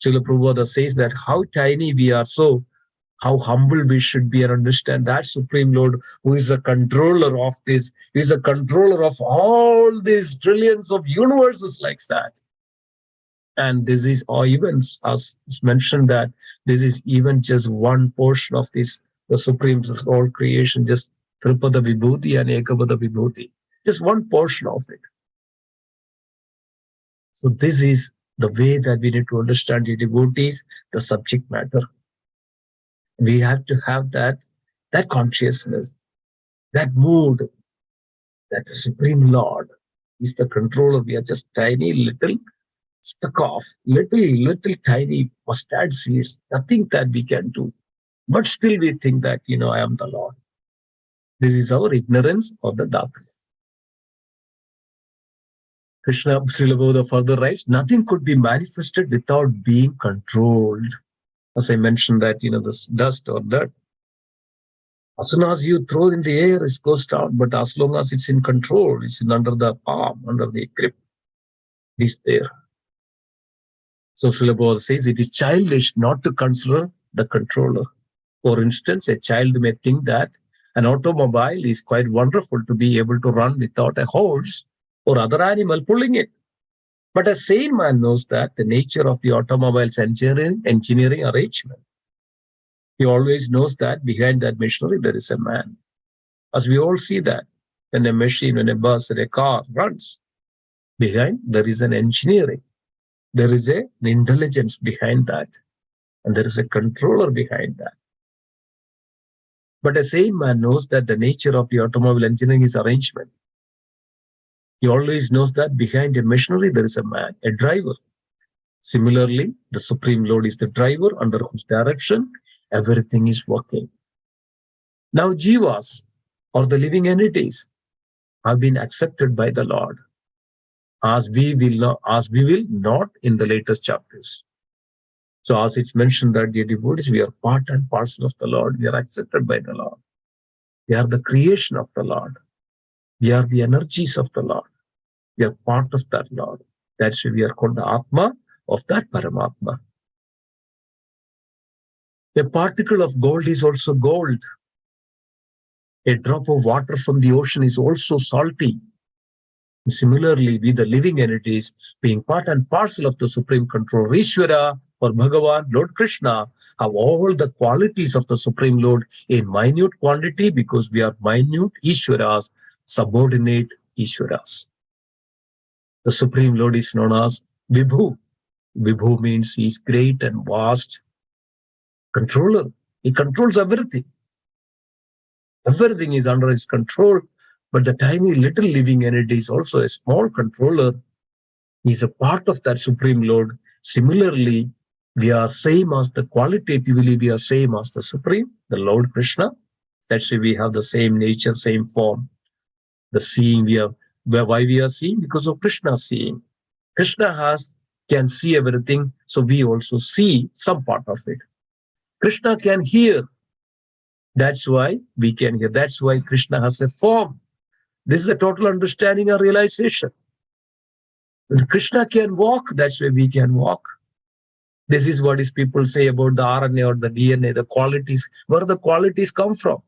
Srila Prabhupada says that how tiny we are, so how humble we should be, and understand that Supreme Lord, who is the controller of this, is the controller of all these trillions of universes like that. And this is, or even as it's mentioned, that this is even just one portion of this, the Supreme Lord creation, just Tripada Vibhuti and Ekapada Vibhuti, just one portion of it. So this is the way that we need to understand the devotees, the subject matter. We have to have that consciousness, that mood, that the Supreme Lord is the controller. We are just tiny little stuck off, little tiny mustard seeds, nothing that we can do. But still we think that, I am the Lord. This is our ignorance of the darkness. Krishna, Srila Prabhupada further writes, nothing could be manifested without being controlled. As I mentioned that, this dust or dirt. As soon as you throw in the air, it goes down. But as long as it's in control, it's under the palm, under the grip, it's there. So Srila Prabhupada says it is childish not to consider the controller. For instance, a child may think that an automobile is quite wonderful to be able to run without a horse or other animal pulling it. But a sane man knows that the nature of the automobile's engineering arrangement. He always knows that behind that machinery there is a man. As we all see that when a machine, when a bus, or a car runs, behind there is an engineering. There is an intelligence behind that. And there is a controller behind that. But a sane man knows that the nature of the automobile engineering is arrangement. He always knows that behind a machinery there is a man, a driver. Similarly, the Supreme Lord is the driver under whose direction everything is working. Now jivas, or the living entities, have been accepted by the Lord, as we will not in the latest chapters. So as it's mentioned that the devotees, we are part and parcel of the Lord. We are accepted by the Lord. We are the creation of the Lord. We are the energies of the Lord. We are part of that Lord. That's why we are called the Atma of that Paramatma. A particle of gold is also gold. A drop of water from the ocean is also salty. Similarly, we, the living entities, being part and parcel of the supreme control, Ishvara or Bhagavan, Lord Krishna, have all the qualities of the Supreme Lord in minute quantity because we are minute Ishvaras, subordinate Ishvaras. The Supreme Lord is known as Vibhu. Vibhu means he is great and vast controller. He controls everything. Everything is under his control. But the tiny little living entity is also a small controller. He is a part of that Supreme Lord. Similarly, we are same as the qualitatively, we are same as the Supreme, the Lord Krishna. That's why we have the same nature, same form. The seeing we have, why we are seeing? Because of Krishna's seeing. Krishna can see everything, so we also see some part of it. Krishna can hear. That's why we can hear. That's why Krishna has a form. This is a total understanding and realization. When Krishna can walk, that's why we can walk. This is what is people say about the RNA or the DNA, the qualities. Where do the qualities come from?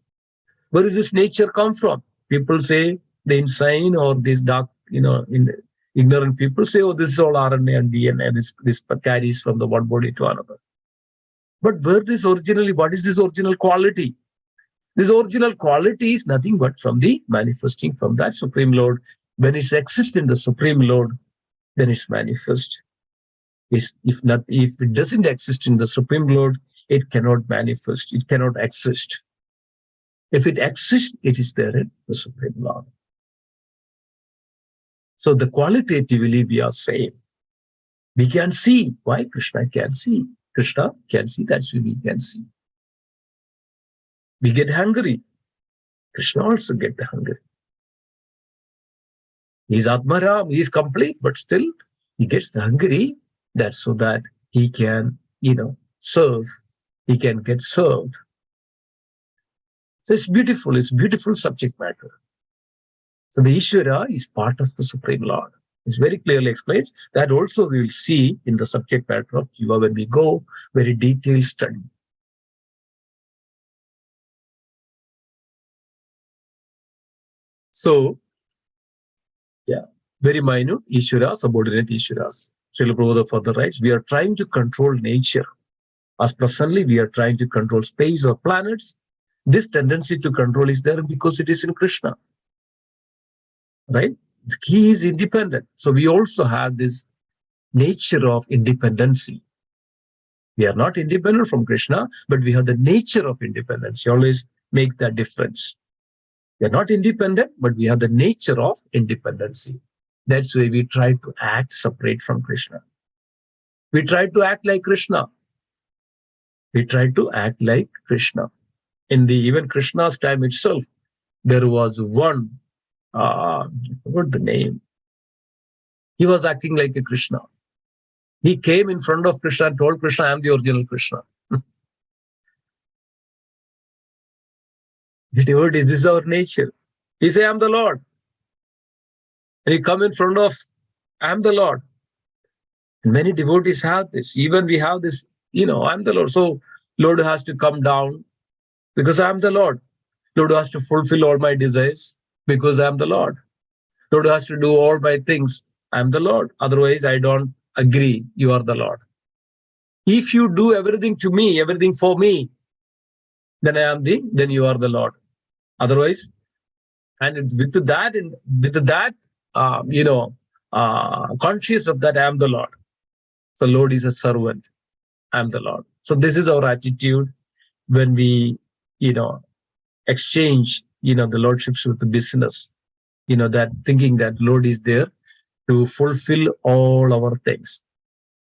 Where does this nature come from? People say the insane or this dark, ignorant people say, oh, this is all RNA and DNA. This carries from the one body to another. But what is this original quality? This original quality is nothing but from the manifesting from that Supreme Lord. When it exists in the Supreme Lord, then it's manifest. If it doesn't exist in the Supreme Lord, it cannot manifest. It cannot exist. If it exists, it is there in the Supreme Lord. So the qualitatively we are same. We can see. Why? Krishna can see. Krishna can see. That's why we can see. We get hungry. Krishna also gets hungry. He's Atmaram. He's complete, but still he gets hungry. That's so that he can, serve. He can get served. So it's beautiful. It's beautiful subject matter. So the Ishvara is part of the Supreme Lord. It's very clearly explains. That also we will see in the subject matter of Jiva when we go very detailed study. So, very minute Ishvara, subordinate Ishvaras. Srila Prabhupada further writes, we are trying to control nature. As presently, we are trying to control space or planets. This tendency to control is there because it is in Krishna. Right? He is independent. So we also have this nature of independency. We are not independent from Krishna, but we have the nature of independence. You always make that difference. We are not independent, but we have the nature of independency. That's why we try to act separate from Krishna. We try to act like Krishna. We try to act like Krishna. In even Krishna's time itself, there was one, I forgot the name. He was acting like a Krishna. He came in front of Krishna and told Krishna, I am the original Krishna. Devotees, this is our nature. He say, I am the Lord. And he come in front of, I am the Lord. And many devotees have this. Even we have this, I am the Lord. So Lord has to come down because I am the Lord. Lord has to fulfill all my desires because I am the Lord. Lord has to do all my things. I am the Lord. Otherwise, I don't agree. You are the Lord. If you do everything to me, everything for me, then then you are the Lord. Otherwise, and with that, conscious of that, I am the Lord. So Lord is a servant. I am the Lord. So this is our attitude when we, exchange, the lordships with the business, that thinking that Lord is there to fulfill all our things.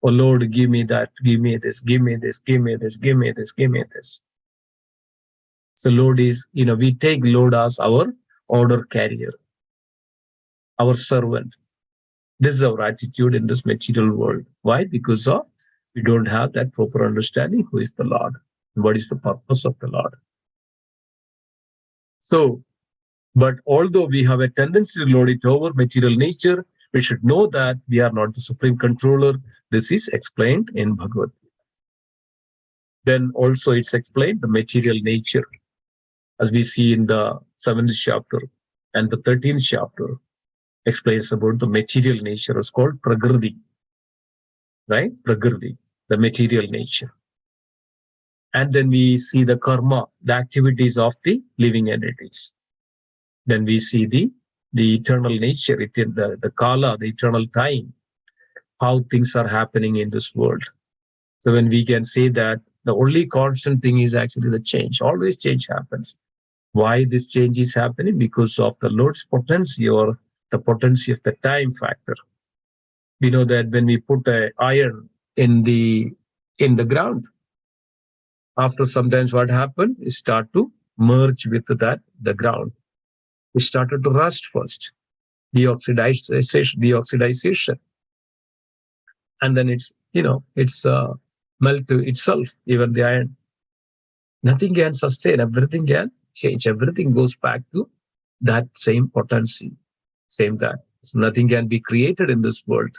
Oh Lord, give me that, give me this, give me this, give me this, give me this, give me this. So Lord is, we take Lord as our order carrier, our servant. This is our attitude in this material world. Why? Because we don't have that proper understanding who is the Lord and what is the purpose of the Lord. So, but although we have a tendency to lord it over material nature, we should know that we are not the supreme controller. This is explained in Bhagavad. Then also it's explained the material nature. as we see in the 7th chapter and the 13th chapter, explains about the material nature. It's called Prakriti, right? Prakriti, the material nature. And then we see the karma, the activities of the living entities. Then we see the eternal nature, the kala, the eternal time, how things are happening in this world. So when we can say that the only constant thing is actually the change, always change happens. Why this change is happening? Because of the Lord's potency, or the potency of the time factor. We know that when we put an iron in the ground, after sometimes what happened, it start to merge with the ground. It started to rust first, deoxidization, and then it's melt to itself. Even the iron, nothing can sustain. Everything can change. Everything goes back to that same potency, same that. So nothing can be created in this world.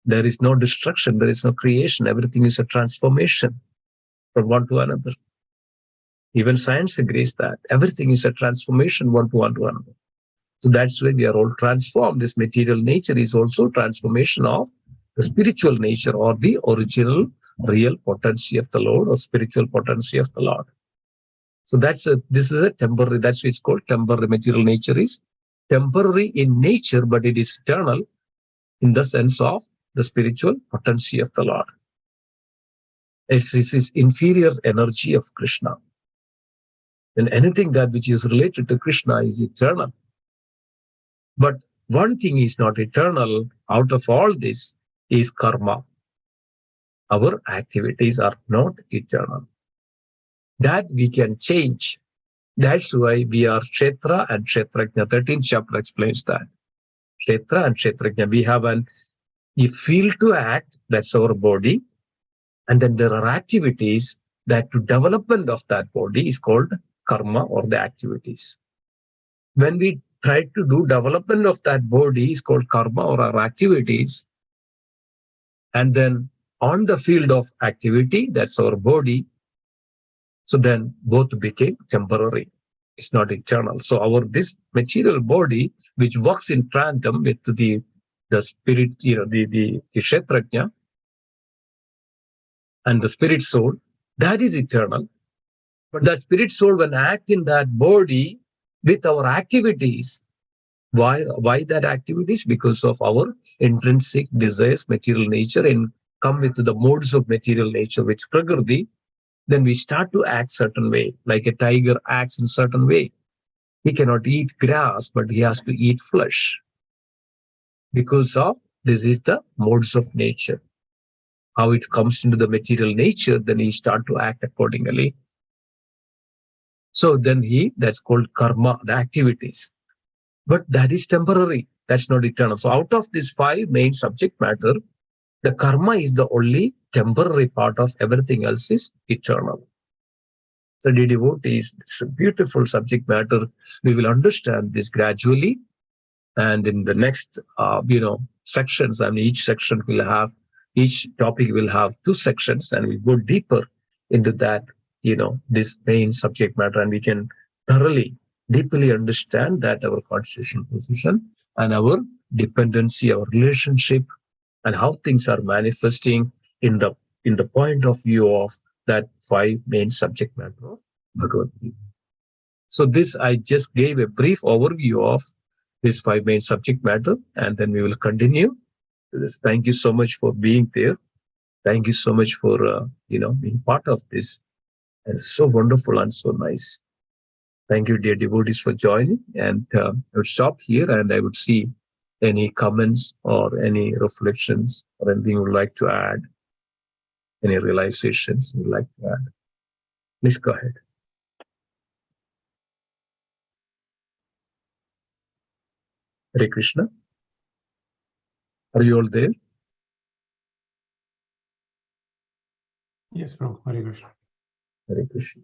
There is no destruction. There is no creation. Everything is a transformation from one to another. Even science agrees that everything is a transformation one to another. So that's why we are all transformed. This material nature is also transformation of the spiritual nature, or the original real potency of the Lord, or spiritual potency of the Lord. So this is a temporary, that's why it's called temporary. Material nature is temporary in nature, but it is eternal in the sense of the spiritual potency of the Lord. It's this inferior energy of Krishna. And anything that which is related to Krishna is eternal. But one thing is not eternal out of all this is karma. Our activities are not eternal. That we can change. That's why we are Kshetra and Kshetrajna. 13th chapter explains that. Kshetra and Kshetrajna. We have a field to act, that's our body. And then there are activities that to development of that body is called karma, or the activities. When we try to do development of that body is called karma, or our activities. And then on the field of activity, that's our body. So then both became temporary. It's not eternal. So this material body, which works in tandem with the spirit, the Kshetrajna and the spirit soul, that is eternal. But that spirit soul, when act in that body with our activities, why that activities? Because of our intrinsic desires, material nature, and come with the modes of material nature, which Prakriti, then we start to act certain way, like a tiger acts in certain way. He cannot eat grass, but he has to eat flesh. Because of this is the modes of nature. How it comes into the material nature, then he start to act accordingly. So then that's called karma, the activities. But that is temporary. That's not eternal. So out of these 5 main subject matter, the karma is the only temporary part of everything else is eternal. So the devotees, it's a beautiful subject matter. We will understand this gradually. And in the next, sections, each topic will have 2 sections, and we go deeper into that, this main subject matter, and we can thoroughly, deeply understand that our constitutional position and our dependency, our relationship, and how things are manifesting in the point of view of that 5 main subject matter of Bhagavad Gita. So this, I just gave a brief overview of this 5 main subject matter, and then we will continue this. Thank you so much for being there. Thank you so much for being part of this. And it's so wonderful and so nice. Thank you, dear devotees, for joining. And I would stop here, and I would see any comments or any reflections or anything you would like to add, any realizations you would like to add. Please go ahead. Hare Krishna. Are you all there? Yes, Prabhu. Hare Krishna. Hare Krishna.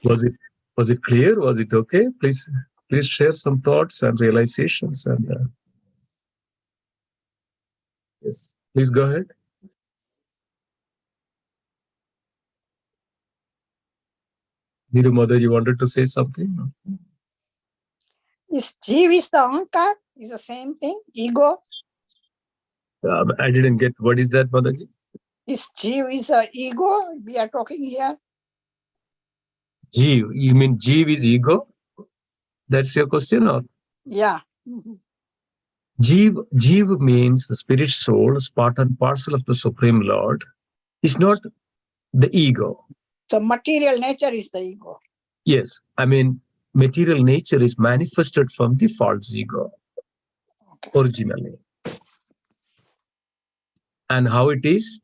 Was it clear? Was it okay? Please share some thoughts and realizations. And yes, please go ahead. Niru Mother, you wanted to say something? Is Jeev is the Ankar? Is the same thing? Ego? I didn't get, what is that, Motherji? Is Jeev is a ego? We are talking here. Jeev, you mean Jeev is ego? That's your question, or? Yeah. Mhm. Jeev means the spirit soul, is part and parcel of the Supreme Lord. It's not the ego. So material nature is the ego. Yes, I mean, material nature is manifested from the false ego, Okay. originally. And how it is?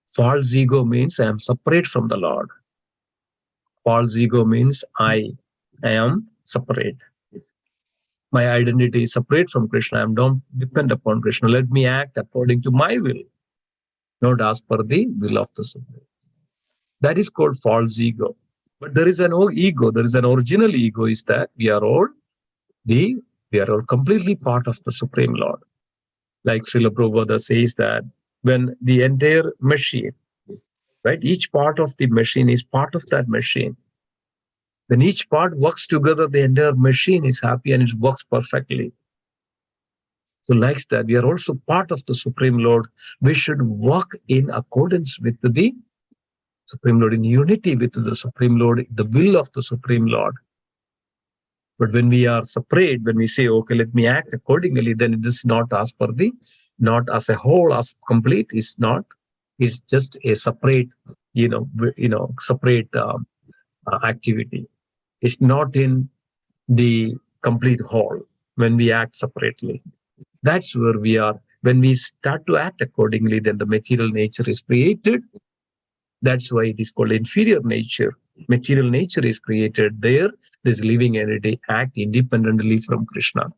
False ego means I am separate from the Lord. False ego means I am separate. My identity is separate from Krishna. I don't depend upon Krishna. Let me act according to my will, not as per the will of the Supreme. That is called false ego. But there is an ego. There is an original ego. Is that we are all completely part of the Supreme Lord. Like Srila Prabhupada says that when the entire machine, right, each part of the machine is part of that machine. When each part works together, the entire machine is happy and it works perfectly. So like that, we are also part of the Supreme Lord. We should work in accordance with the Supreme Lord, in unity with the Supreme Lord, the will of the Supreme Lord. But when we are separate, when we say, okay, let me act accordingly, then it is not as per not as a whole, as complete, is not, it's just a separate, separate activity. It's not in the complete whole when we act separately. That's where we are. When we start to act accordingly, then the material nature is created. That's why it is called inferior nature. Material nature is created there. This living entity act independently from Krishna.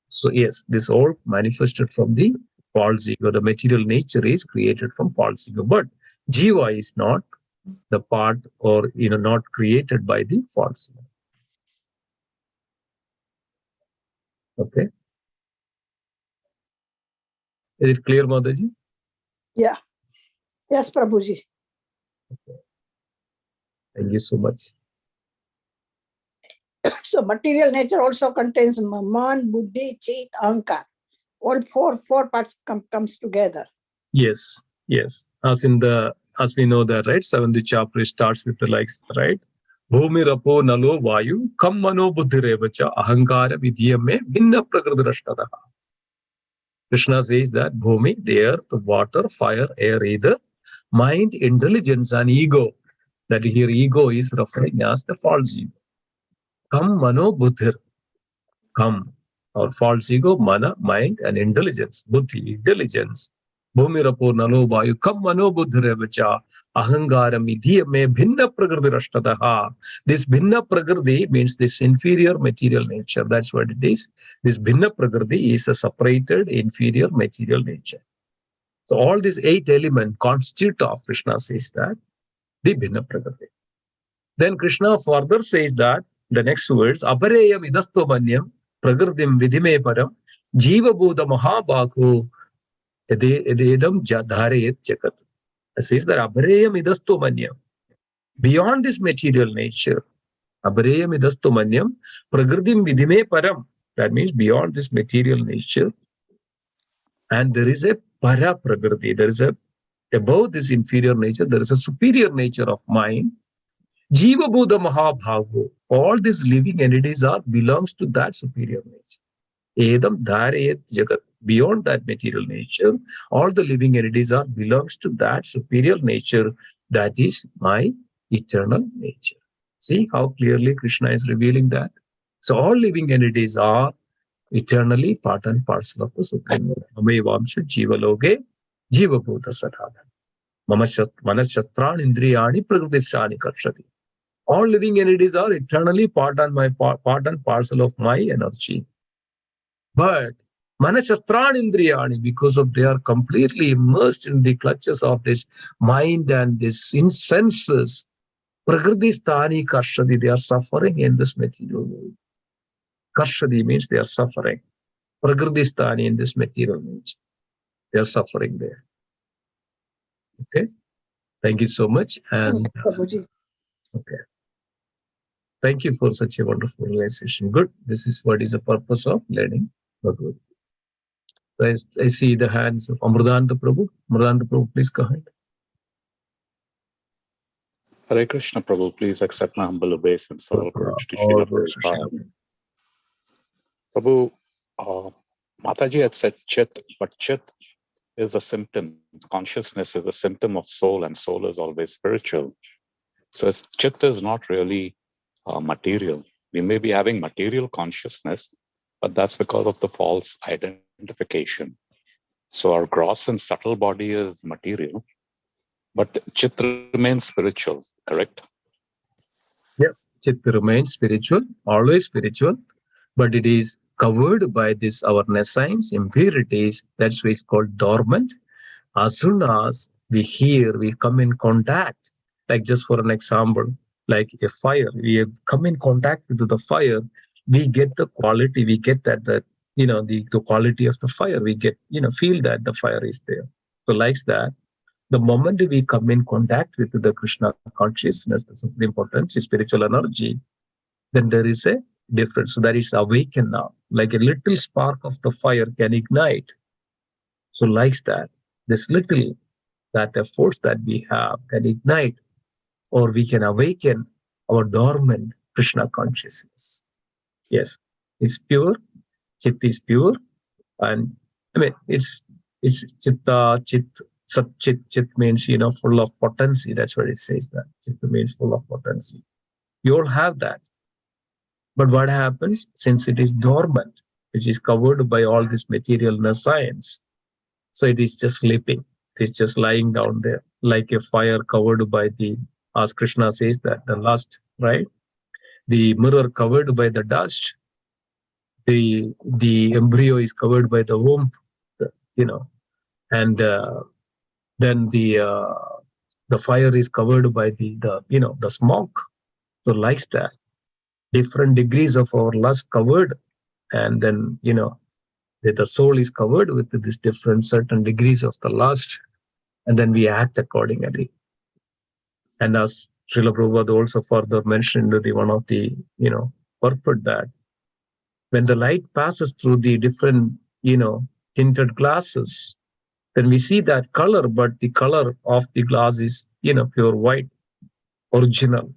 So yes, this all manifested from the false ego. The material nature is created from false ego, but Jiva is not the part, or not created by the false ego. Okay. Is it clear, Mataji? Yeah. Yes, Prabhuji. Okay. Thank you so much. So material nature also contains man, buddhi, chit, ahankar. All four parts comes together. Yes, yes. As we know that, right? 7th chapter starts with the likes, right? Bhumi rapo nalo vayu kam mano buddhirevacha ahankara vidyame vinna prakrdirashtadaha. Krishna says that Bhumi, the earth, water, fire, air, either mind, intelligence, and ego. That here ego is referring as the false ego. Kam mano buddhir. Kam, or false ego, mana, mind, and intelligence. Buddhi, intelligence. Bhumirapo nalo vayu kam mano buddhirevacha ahangaram idhiyame bhinna prakrdirashtadaha. This bhinna prakriti means this inferior material nature. That's what it is. This bhinna prakriti is a separated inferior material nature. So all these 8 elements constitute of, Krishna says that, the bhinna prakriti. Then Krishna further says that, the next words, apareyam idasto manyam prakrtim vidhime param jiva bodha mahabhako ededam dharayet jagat. It says that apareyam idasto manyam, beyond this material nature, apareyam idasto manyam prakrtim vidhime param. That means beyond this material nature, and there is a para prakriti, there is above this inferior nature, there is a superior nature of mind. Jiva Buddha Mahabhago. All these living entities belongs to that superior nature. Edam Dharayet Jagat. Beyond that material nature, all the living entities belongs to that superior nature. That is my eternal nature. See how clearly Krishna is revealing that. So all living entities are eternally part and parcel of the Supreme Lord. Amevamsha Jiva Loge Jiva Buddha Sadhana. Manashastran Indriyani Prakrtishani Karshati. All living entities are eternally part and parcel of my energy. But manashastran indriyani, because of they are completely immersed in the clutches of this mind and this senses, prakriti sthani karshadi, they are suffering in this material world. Karshadi means they are suffering. Prakriti sthani, in this material nature, they are suffering there. Okay. Thank you so much. And Prabhuji. okay. Thank you for such a wonderful realization. Good. This is what is the purpose of learning Bhagavad. I see the hands of Amrudanta Prabhu. Amrudanta Prabhu, please go ahead. Hare Krishna, Prabhu, please accept my humble obeisance for all courage to Srila Prabhupada. Prabhu, Mataji had said Chit, but Chit is a symptom. Consciousness is a symptom of soul, and soul is always spiritual. So Chit is not really material. We may be having material consciousness, but that's because of the false identification. So our gross and subtle body is material, but Chit remains spiritual, correct? Yeah, Chit remains spiritual, always spiritual, but it is covered by this our nescience, impurities. That's why it's called dormant. As soon as we hear, we come in contact, like just for an example, like a fire, we have come in contact with the fire, we get the quality, we get that the quality of the fire, we get, feel that the fire is there. So like that, the moment we come in contact with the Krishna consciousness, the supreme potency, spiritual energy, then there is a difference. So that is awakened now, like a little spark of the fire can ignite. So like that, this little, that force that we have can ignite, or we can awaken our dormant Krishna consciousness. Yes, it's pure. Chit is pure, and I mean it's chitta, chit, sat chit. Chit means full of potency. That's what it says. That chitta means full of potency. You all have that, but what happens since it is dormant, which is covered by all this material science? So it is just sleeping. It is just lying down there, like a fire covered by the, as Krishna says that, the lust, right? The mirror covered by the dust. The embryo is covered by the womb, and then the fire is covered by the smoke. So like that, different degrees of our lust covered, and then the soul is covered with this different certain degrees of the lust, and then we act accordingly. And as Srila Prabhupada also further mentioned the one of the purport, that when the light passes through the different tinted glasses, then we see that color, but the color of the glass is pure white, original.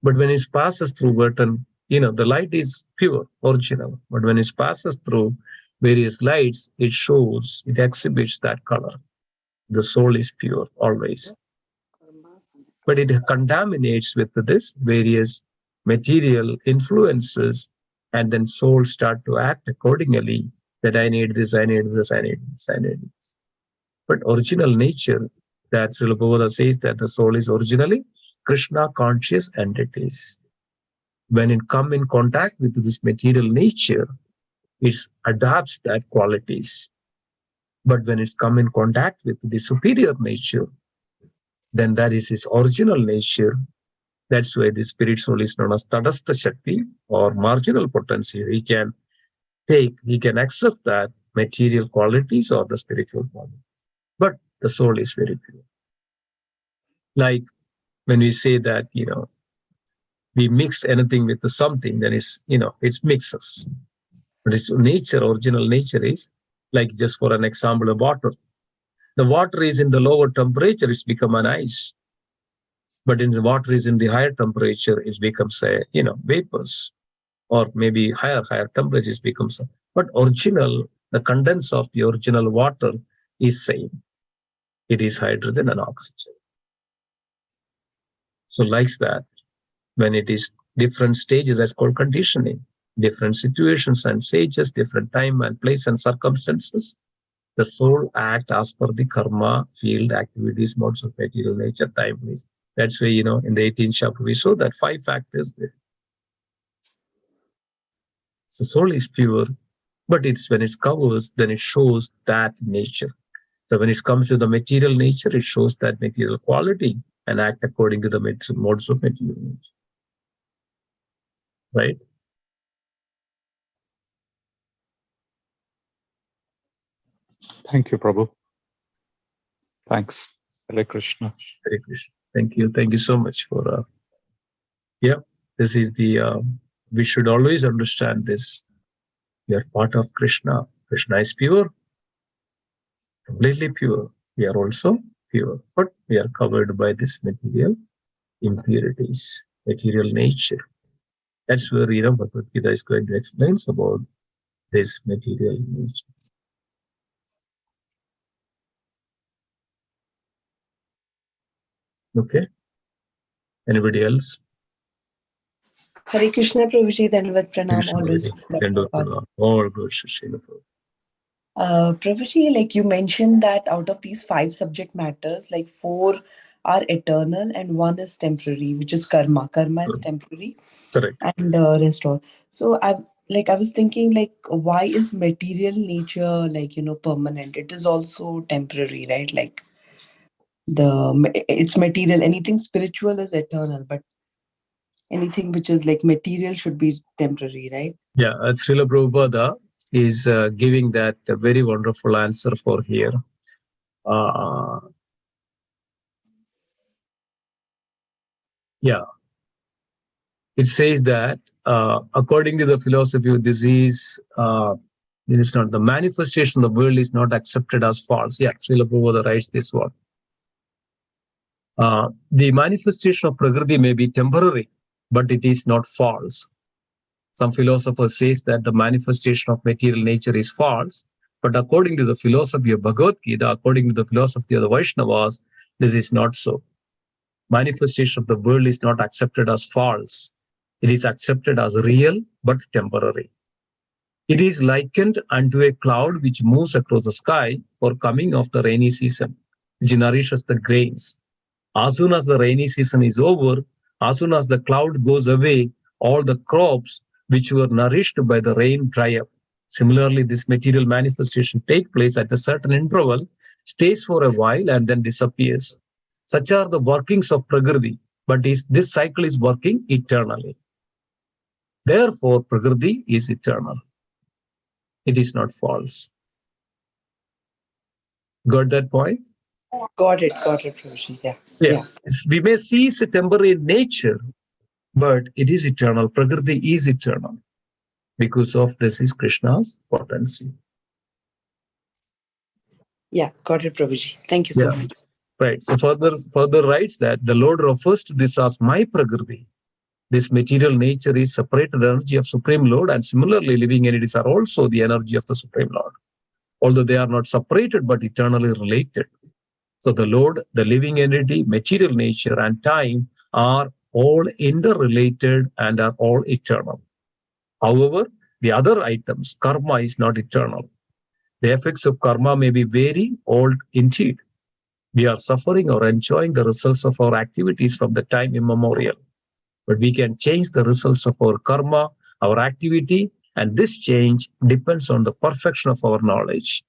But when it passes through certain, the light is pure, original. But when it passes through various lights, it shows, it exhibits that color. The soul is pure always. But it contaminates with this various material influences, and then soul start to act accordingly, that I need this, I need this, I need this, I need this. But original nature, that Srila Bhagavad says that the soul is originally Krishna conscious entities. When it come in contact with this material nature, it adopts that qualities. But when it's come in contact with the superior nature, then that is his original nature. That's why the spirit soul is known as Tadastha Shakti, or marginal potency. He can accept that material qualities or the spiritual qualities. But the soul is very pure. Like when we say that, we mix anything with something, then it's mixes. But its nature, original nature is, like just for an example, of water. The water is in the lower temperature, it's become an ice. But in the water is in the higher temperature, it becomes vapors, or maybe higher temperatures becomes. But original, the contents of the original water is same. It is hydrogen and oxygen. So like that, when it is different stages, that's called conditioning. Different situations and stages, different time and place and circumstances, the soul act as per the karma, field, activities, modes of material nature, time, place. That's why, in the 18th chapter, we saw that 5 factors there. So soul is pure, but it's when it covers, then it shows that nature. So when it comes to the material nature, it shows that material quality and act according to the modes of material nature. Right? Thank you, Prabhu. Thanks. Hare Krishna. Hare Krishna. Thank you. Thank you so much for, yeah. This is the, we should always understand this. We are part of Krishna. Krishna is pure, completely pure. We are also pure, but we are covered by this material impurities, material nature. That's where, Bhagavad Gita is going to explain about this material nature. Okay. Anybody else? Hare Krishna Prabhuji, Dandavat Pranam, Krishna always. all good, Srila Prabhupada. Prabhuji, like you mentioned that out of these 5 subject matters, like 4 are eternal and 1 is temporary, which is karma. Karma is temporary. Correct. And restore. So I was thinking, like, why is material nature permanent? It is also temporary, right? Like it's material. Anything spiritual is eternal, but anything which is like material should be temporary, right? Yeah, Srila Prabhupada is giving that a very wonderful answer for here. Yeah, it says that according to the philosophy of disease, it is not the manifestation of the world is not accepted as false. Yeah, Srila Prabhupada writes this one. The manifestation of Prakriti may be temporary, but it is not false. Some philosophers say that the manifestation of material nature is false, but according to the philosophy of Bhagavad Gita, according to the philosophy of the Vaishnavas, this is not so. Manifestation of the world is not accepted as false. It is accepted as real but temporary. It is likened unto a cloud which moves across the sky for coming of the rainy season, which nourishes the grains. As soon as the rainy season is over, as soon as the cloud goes away, all the crops which were nourished by the rain dry up. Similarly, this material manifestation takes place at a certain interval, stays for a while, and then disappears. Such are the workings of Prakriti, but this cycle is working eternally. Therefore, Prakriti is eternal. It is not false. Got that point? Got it, Prabhuji. Yeah. We may see it's a temporary nature, but it is eternal. Prakriti is eternal. Because of this is Krishna's potency. Yeah, got it, Prabhuji. Thank you so much. Right. So further writes that the Lord refers to this as my Prakriti. This material nature is separated energy of Supreme Lord, and similarly living entities are also the energy of the Supreme Lord. Although they are not separated but eternally related. So the Lord, the living entity, material nature, and time are all interrelated and are all eternal. However, the other items, karma is not eternal. The effects of karma may be very old indeed. We are suffering or enjoying the results of our activities from the time immemorial. But we can change the results of our karma, our activity, and this change depends on the perfection of our knowledge.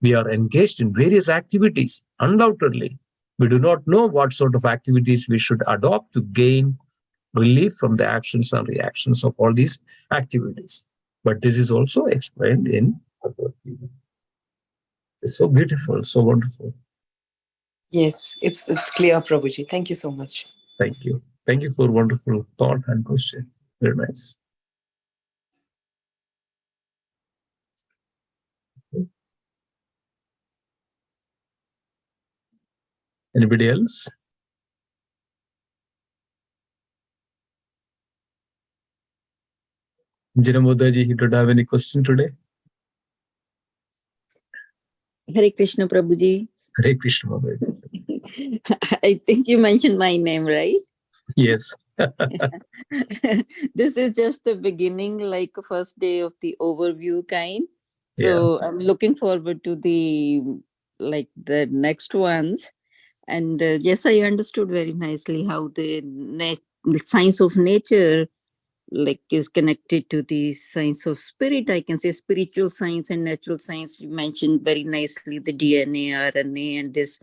We are engaged in various activities, undoubtedly. We do not know what sort of activities we should adopt to gain relief from the actions and reactions of all these activities. But this is also explained in Bhagavad Gita. It's so beautiful, so wonderful. Yes, it's clear, Prabhuji. Thank you so much. Thank you. Thank you for wonderful thought and question. Very nice. Okay. Anybody else? Jinamodaji, you don't have any question today? Hare Krishna Prabhuji. Hare Krishna Modaji. I think you mentioned my name, right? Yes. This is just the beginning, like first day of the overview kind. So I'm looking forward to the next ones. And yes, I understood very nicely how the science of nature is connected to the science of spirit. I can say spiritual science and natural science. You mentioned very nicely the DNA, RNA, and this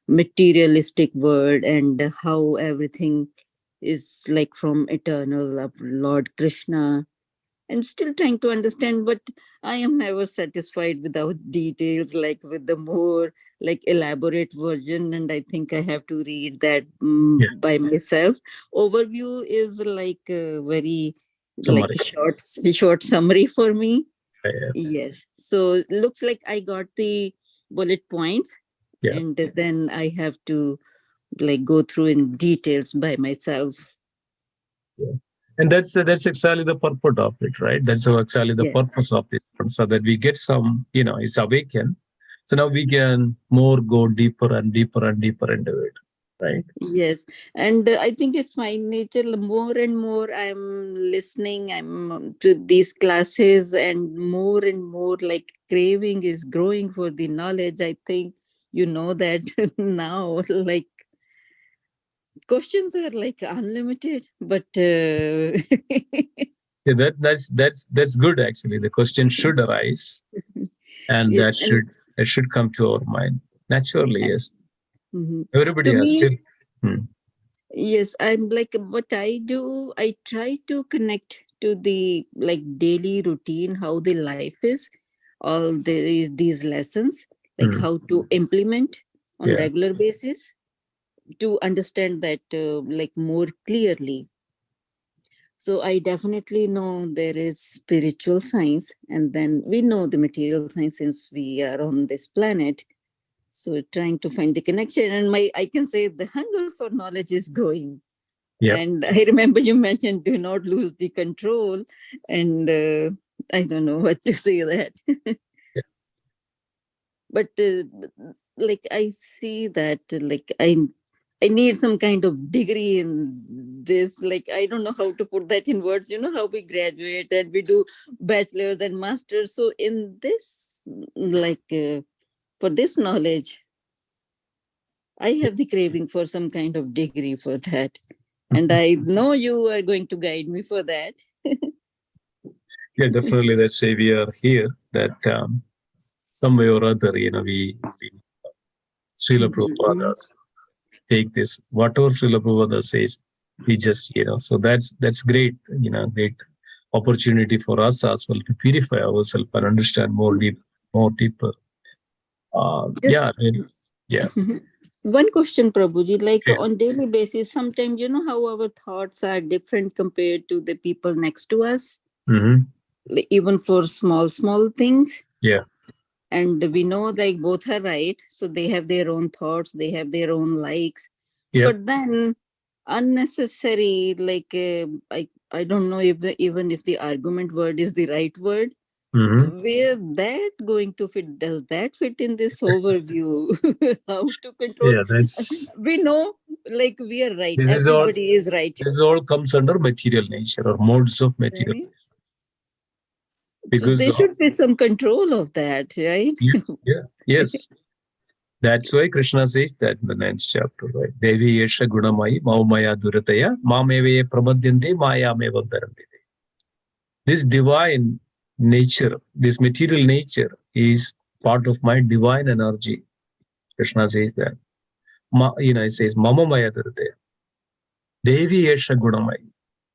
materialistic world, and how everything is like from eternal of Lord Krishna. I'm still trying to understand, but I am never satisfied without details, like with the more like elaborate version, and I think I have to read that Yeah. by myself. Overview is like a very like Summary. short summary for me. Yeah. Yes. So looks like I got the bullet points, Yeah. and then I have to like go through in details by myself. Yeah. And that's exactly the purpose of it, right? That's exactly the Yes. purpose of it, so that we get some, it's awakened. So now we can more go deeper and deeper and deeper into it, right? Yes, and I think it's my nature. More and more I'm listening, I'm to these classes, and more like craving is growing for the knowledge. I think you know that now, like questions are like unlimited, but Yeah, that's good actually. The question should arise, and yes, that should come to our mind naturally. Yes, everybody to has me, still. yes, I'm like what I do, I try to connect to the like daily routine, how the life is, all these lessons, like how to implement on Yeah. regular basis to understand that like more clearly. So I definitely know there is spiritual science, and then we know the material science since we are on this planet. So trying to find the connection, and I can say the hunger for knowledge is growing. Yep. And I remember you mentioned do not lose the control, and I don't know what to say that. Yeah. But like I see that like I need some kind of degree in this. Like I don't know how to put that in words. You know how we graduate and we do bachelor's and master's. So in this, like for this knowledge, I have the craving for some kind of degree for that. And I know you are going to guide me for that. Yeah, definitely. That's why we are here. That some way or other, we Srila Prabhupada take this. Whatever Srila Prabhupada says, we just, so that's great, great opportunity for us as well to purify ourselves and understand more deeper. Yeah, yeah. One question, Prabhuji, like Yeah. on daily basis, sometimes you know how our thoughts are different compared to the people next to us, like, even for small things. Yeah. And we know like both are right, so they have their own thoughts, they have their own likes. Yeah. But then unnecessary, like I don't know if even if the argument word is the right word. So where that going to fit? Does that fit in this overview? How to control? Yeah, that's. We know, like we are right. This is all. Everybody is right. This all comes under material nature or modes of material. Right? Because so there should be some control of that, right? Yeah. Yes. That's why Krishna says that in the 9th chapter, right? Devi Yesha Gunamai Maumaya Durataya Mameve Prabadyante Maya Meva Dharante. This divine nature, this material nature is part of my divine energy. Krishna says that. It says Mama Maya Durataya. Devi Yesha Gunamai.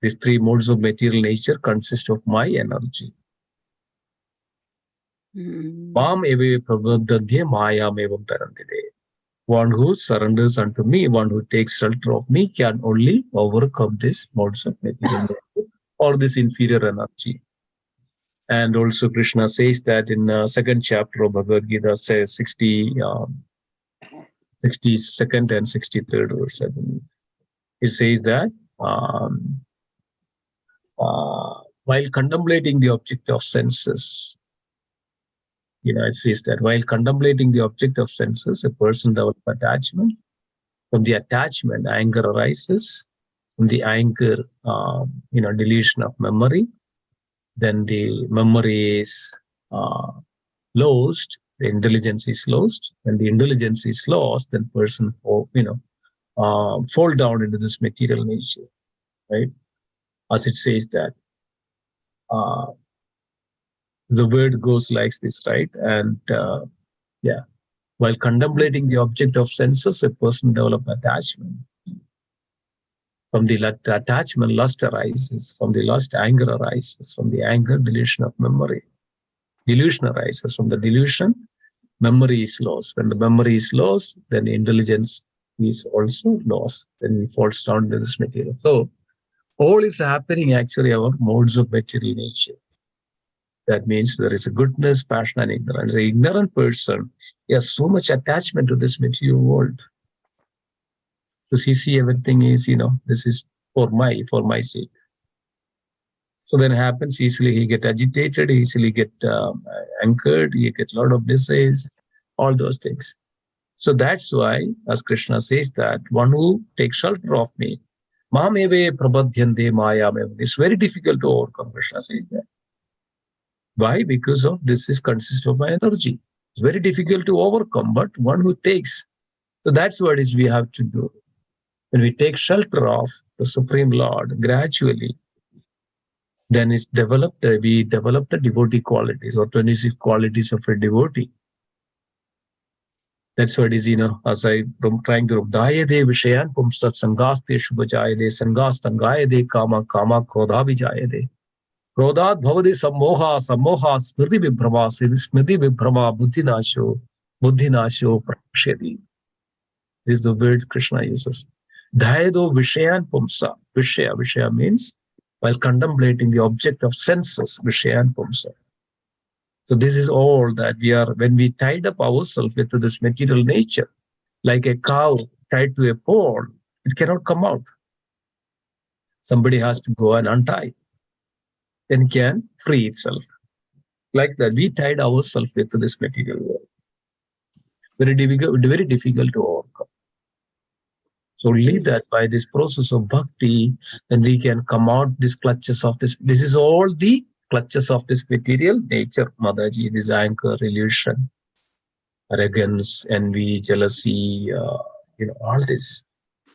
These three modes of material nature consist of my energy. Mam eve prabodhadhye maya mevam tarantide. One who surrenders unto me, one who takes shelter of me, can only overcome this modes of material nature or this inferior energy. And also Krishna says that in 2nd chapter of Bhagavad Gita, says 62nd and 63rd verse. It says that while contemplating the object of senses, it says that while contemplating the object of senses, a person develops attachment. From the attachment, anger arises. From the anger, deletion of memory. Then the memory is lost. The intelligence is lost. When the intelligence is lost, then person fall down into this material nature, right? As it says that. The word goes like this, right? And while contemplating the object of senses, a person develops attachment. From the attachment, lust arises. From the lust, anger arises. From the anger, delusion of memory. Delusion arises. From the delusion, memory is lost. When the memory is lost, then intelligence is also lost. Then we fall down to this material. So all is happening actually our modes of material nature. That means there is a goodness, passion, and ignorance. The ignorant person has so much attachment to this material world. Because he see everything is, this is for my sake. So then happens easily he get agitated, easily get anchored, he get a lot of disease, all those things. So that's why, as Krishna says that, one who takes shelter of me, Mameve prabadhyante mayameva. It's very difficult to overcome, Krishna says that. Why? Because of this is consists of my energy. It's very difficult to overcome, but one who takes. So that's what is we have to do. When we take shelter of the Supreme Lord, gradually, then we develop the devotee qualities or 26 qualities of a devotee. That's what is, as I'm trying to Dayade Vishayan Pumstat Sangaste Shubhajayade Sangastangayade Kama Krodha Vijayade. Krodhat Bhavade Sammoha Smriti Vibhrama Smriti Vibhrama Buddhinasho Prakshedi. This is the word Krishna uses. Dayado Vishayan Pumsa. Vishaya means while contemplating the object of senses, Vishayan Pumsa. So this is all that we are, when we tied up ourselves with this material nature, like a cow tied to a pole, it cannot come out. Somebody has to go and untie, then it can free itself. Like that, we tied ourselves with this material world. Very difficult to overcome. So only that by this process of bhakti, then we can come out these clutches of this. This is all the clutches of this material nature, Mataji, this anchor, illusion, arrogance, envy, jealousy, all this.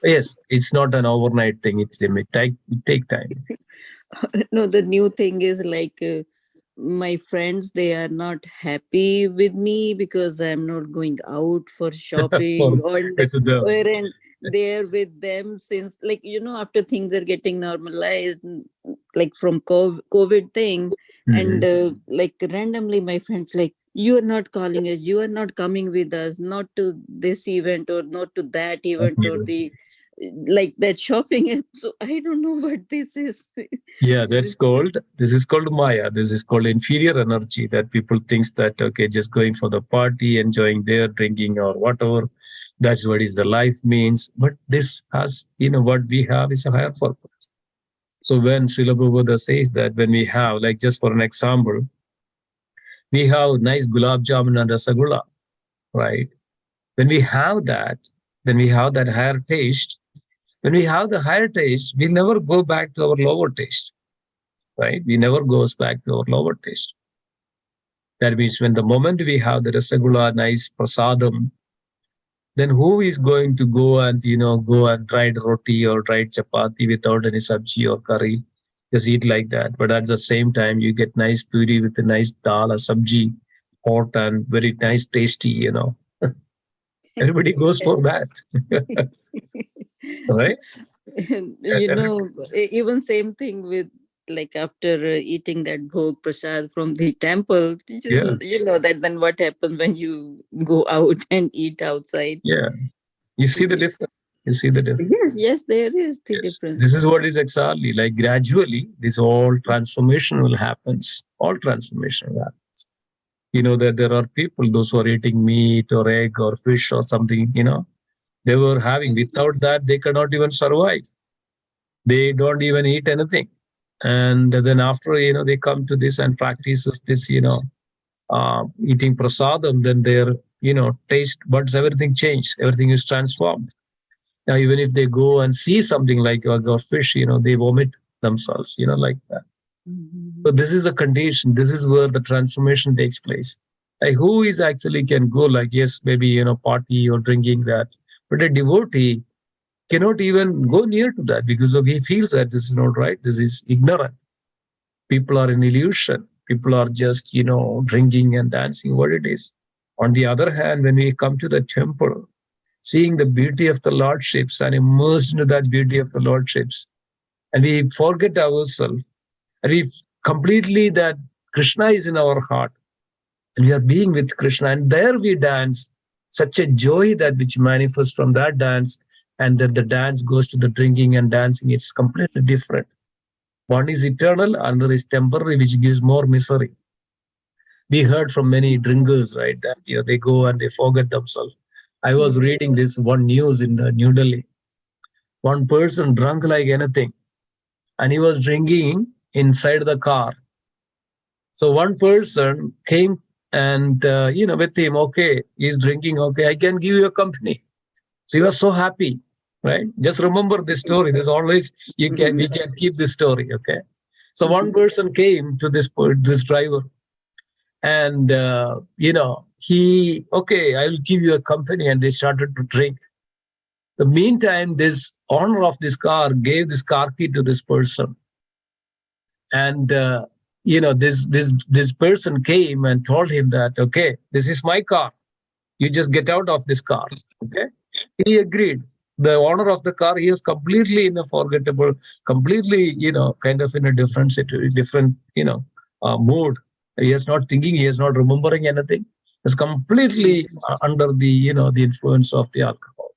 Yes, it's not an overnight thing. It take time. No, the new thing is like my friends, they are not happy with me because I'm not going out for shopping or they're with them since, like, after things are getting normalized, like from COVID thing. Mm-hmm. And like randomly my friends like, you are not calling us, you are not coming with us, not to this event or not to that event or the like that shopping app. So I don't know what this is. Yeah, this is called Maya. This is called inferior energy, that people thinks that, okay, just going for the party, enjoying their drinking or whatever, that's what is the life means. But this has, what we have is a higher purpose. So when Srila Prabhupada says that, when we have, like just for an example, we have nice gulab jamun and rasagula, right? When we have that, then we have that higher taste. When we have the higher taste, we never go back to our lower taste, right? We never goes back to our lower taste. That means when the moment we have the rasagula, nice prasadam, then who is going to go and ride roti or ride chapati without any sabji or curry? Just eat like that. But at the same time, you get nice puri with a nice dal or sabji, hot and very nice, tasty. Everybody goes for that, right? Even same thing with, like, after eating that bhog prasad from the temple, you know that then what happens when you go out and eat outside. Yeah, you see the difference. Yes, there is the difference. This is what is exactly like. Gradually, this all transformation will happen. All transformation will happen. That there are people, those who are eating meat or egg or fish or something, they were having. Without that, they cannot even survive. They don't even eat anything. And then after, they come to this and practices this, eating prasadam, then their, taste buds, everything changed. Everything is transformed. Now, even if they go and see something like a fish, they vomit themselves, like that. Mm-hmm. So this is the condition. This is where the transformation takes place. Like, who is actually can go like, yes, maybe, party or drinking that. But a devotee cannot even go near to that because he feels that this is not right. This is ignorant. People are in illusion. People are just, drinking and dancing, what it is. On the other hand, when we come to the temple, seeing the beauty of the lordships and immersed into that beauty of the lordships, and we forget ourselves, and we completely that Krishna is in our heart, and we are being with Krishna, and there we dance. Such a joy that which manifests from that dance, and then the dance goes to the drinking and dancing. It's completely different. One is eternal, another is temporary, which gives more misery. We heard from many drinkers, right, that they go and they forget themselves. I was reading this one news in the New Delhi. One person drunk like anything, and he was drinking inside the car. So one person came and with him, okay, he's drinking, okay, I can give you a company. So he was so happy, right? Just remember this story. There's always we can keep this story, okay? So one person came to this driver, and he, okay, I will give you a company, and they started to drink. The meantime, this owner of this car gave this car key to this person, and this person came and told him that, okay, this is my car, you just get out of this car, okay? He agreed. The owner of the car, he was completely in a forgettable, completely kind of in a different situation, different mood. He is not thinking, he is not remembering anything. He's completely under the the influence of the alcohol.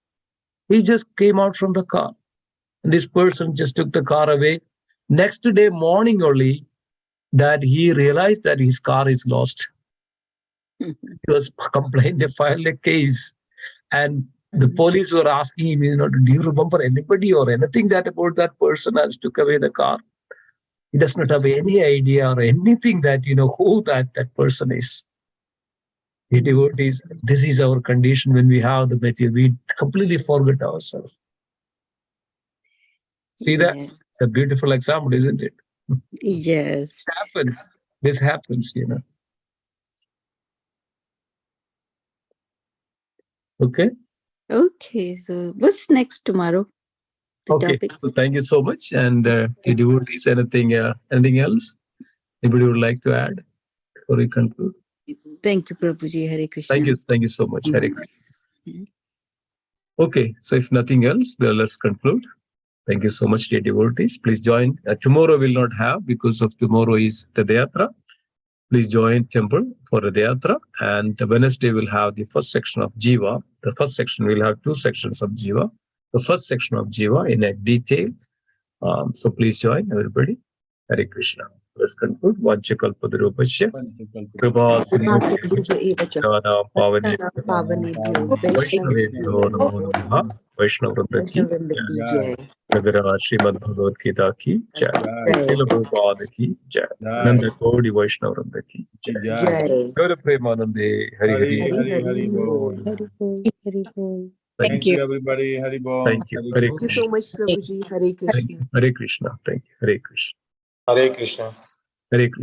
He just came out from the car, and this person just took the car away. Next day morning only, that he realized that his car is lost. He was complained, they filed a case, and the police were asking him, do you remember anybody or anything that about that person has took away the car? He does not have any idea or anything that who that person is. The devotees, this is our condition when we have the material. We completely forget ourselves. See that? Yes. It's a beautiful example, isn't it? Yes. This happens, Okay. Okay. So what's next tomorrow? The Okay. topic? So thank you so much. And the devotees, anything else? Anybody would like to add before we conclude? Thank you, Prabhuji. Hare Krishna. Thank you so much. Hare Krishna. Okay. So if nothing else, then let's conclude. Thank you so much, dear devotees. Please join. Tomorrow we'll not have, because of tomorrow is Radha. Please join temple for Radha. And Wednesday we'll have the first section of Jiva. The first section will have two sections of Jiva. The first section of Jiva in a detail. So please join, everybody. Hare Krishna. Let's conclude. Vanchakalpadarupasya. Kripa Vaishnavebhyo namo namaha. Vaishnavvrinda ki jai. Nagara Srimad Bhagavad Gita ki jai. Srila Prabhupada ki jai. Nanda Kodi Vaishnavvrinda ki jai. Gaura Premanande. Hari Hari. Hari Bol. Hari Bol. Thank you, everybody. Hari Bol. Thank you. Hare Thank you Krishna. so much, Prabhuji. Hare Thank Krishna. you. Hare Krishna. Thank you. Hare Krishna. Hare Krishna. Hare Krishna.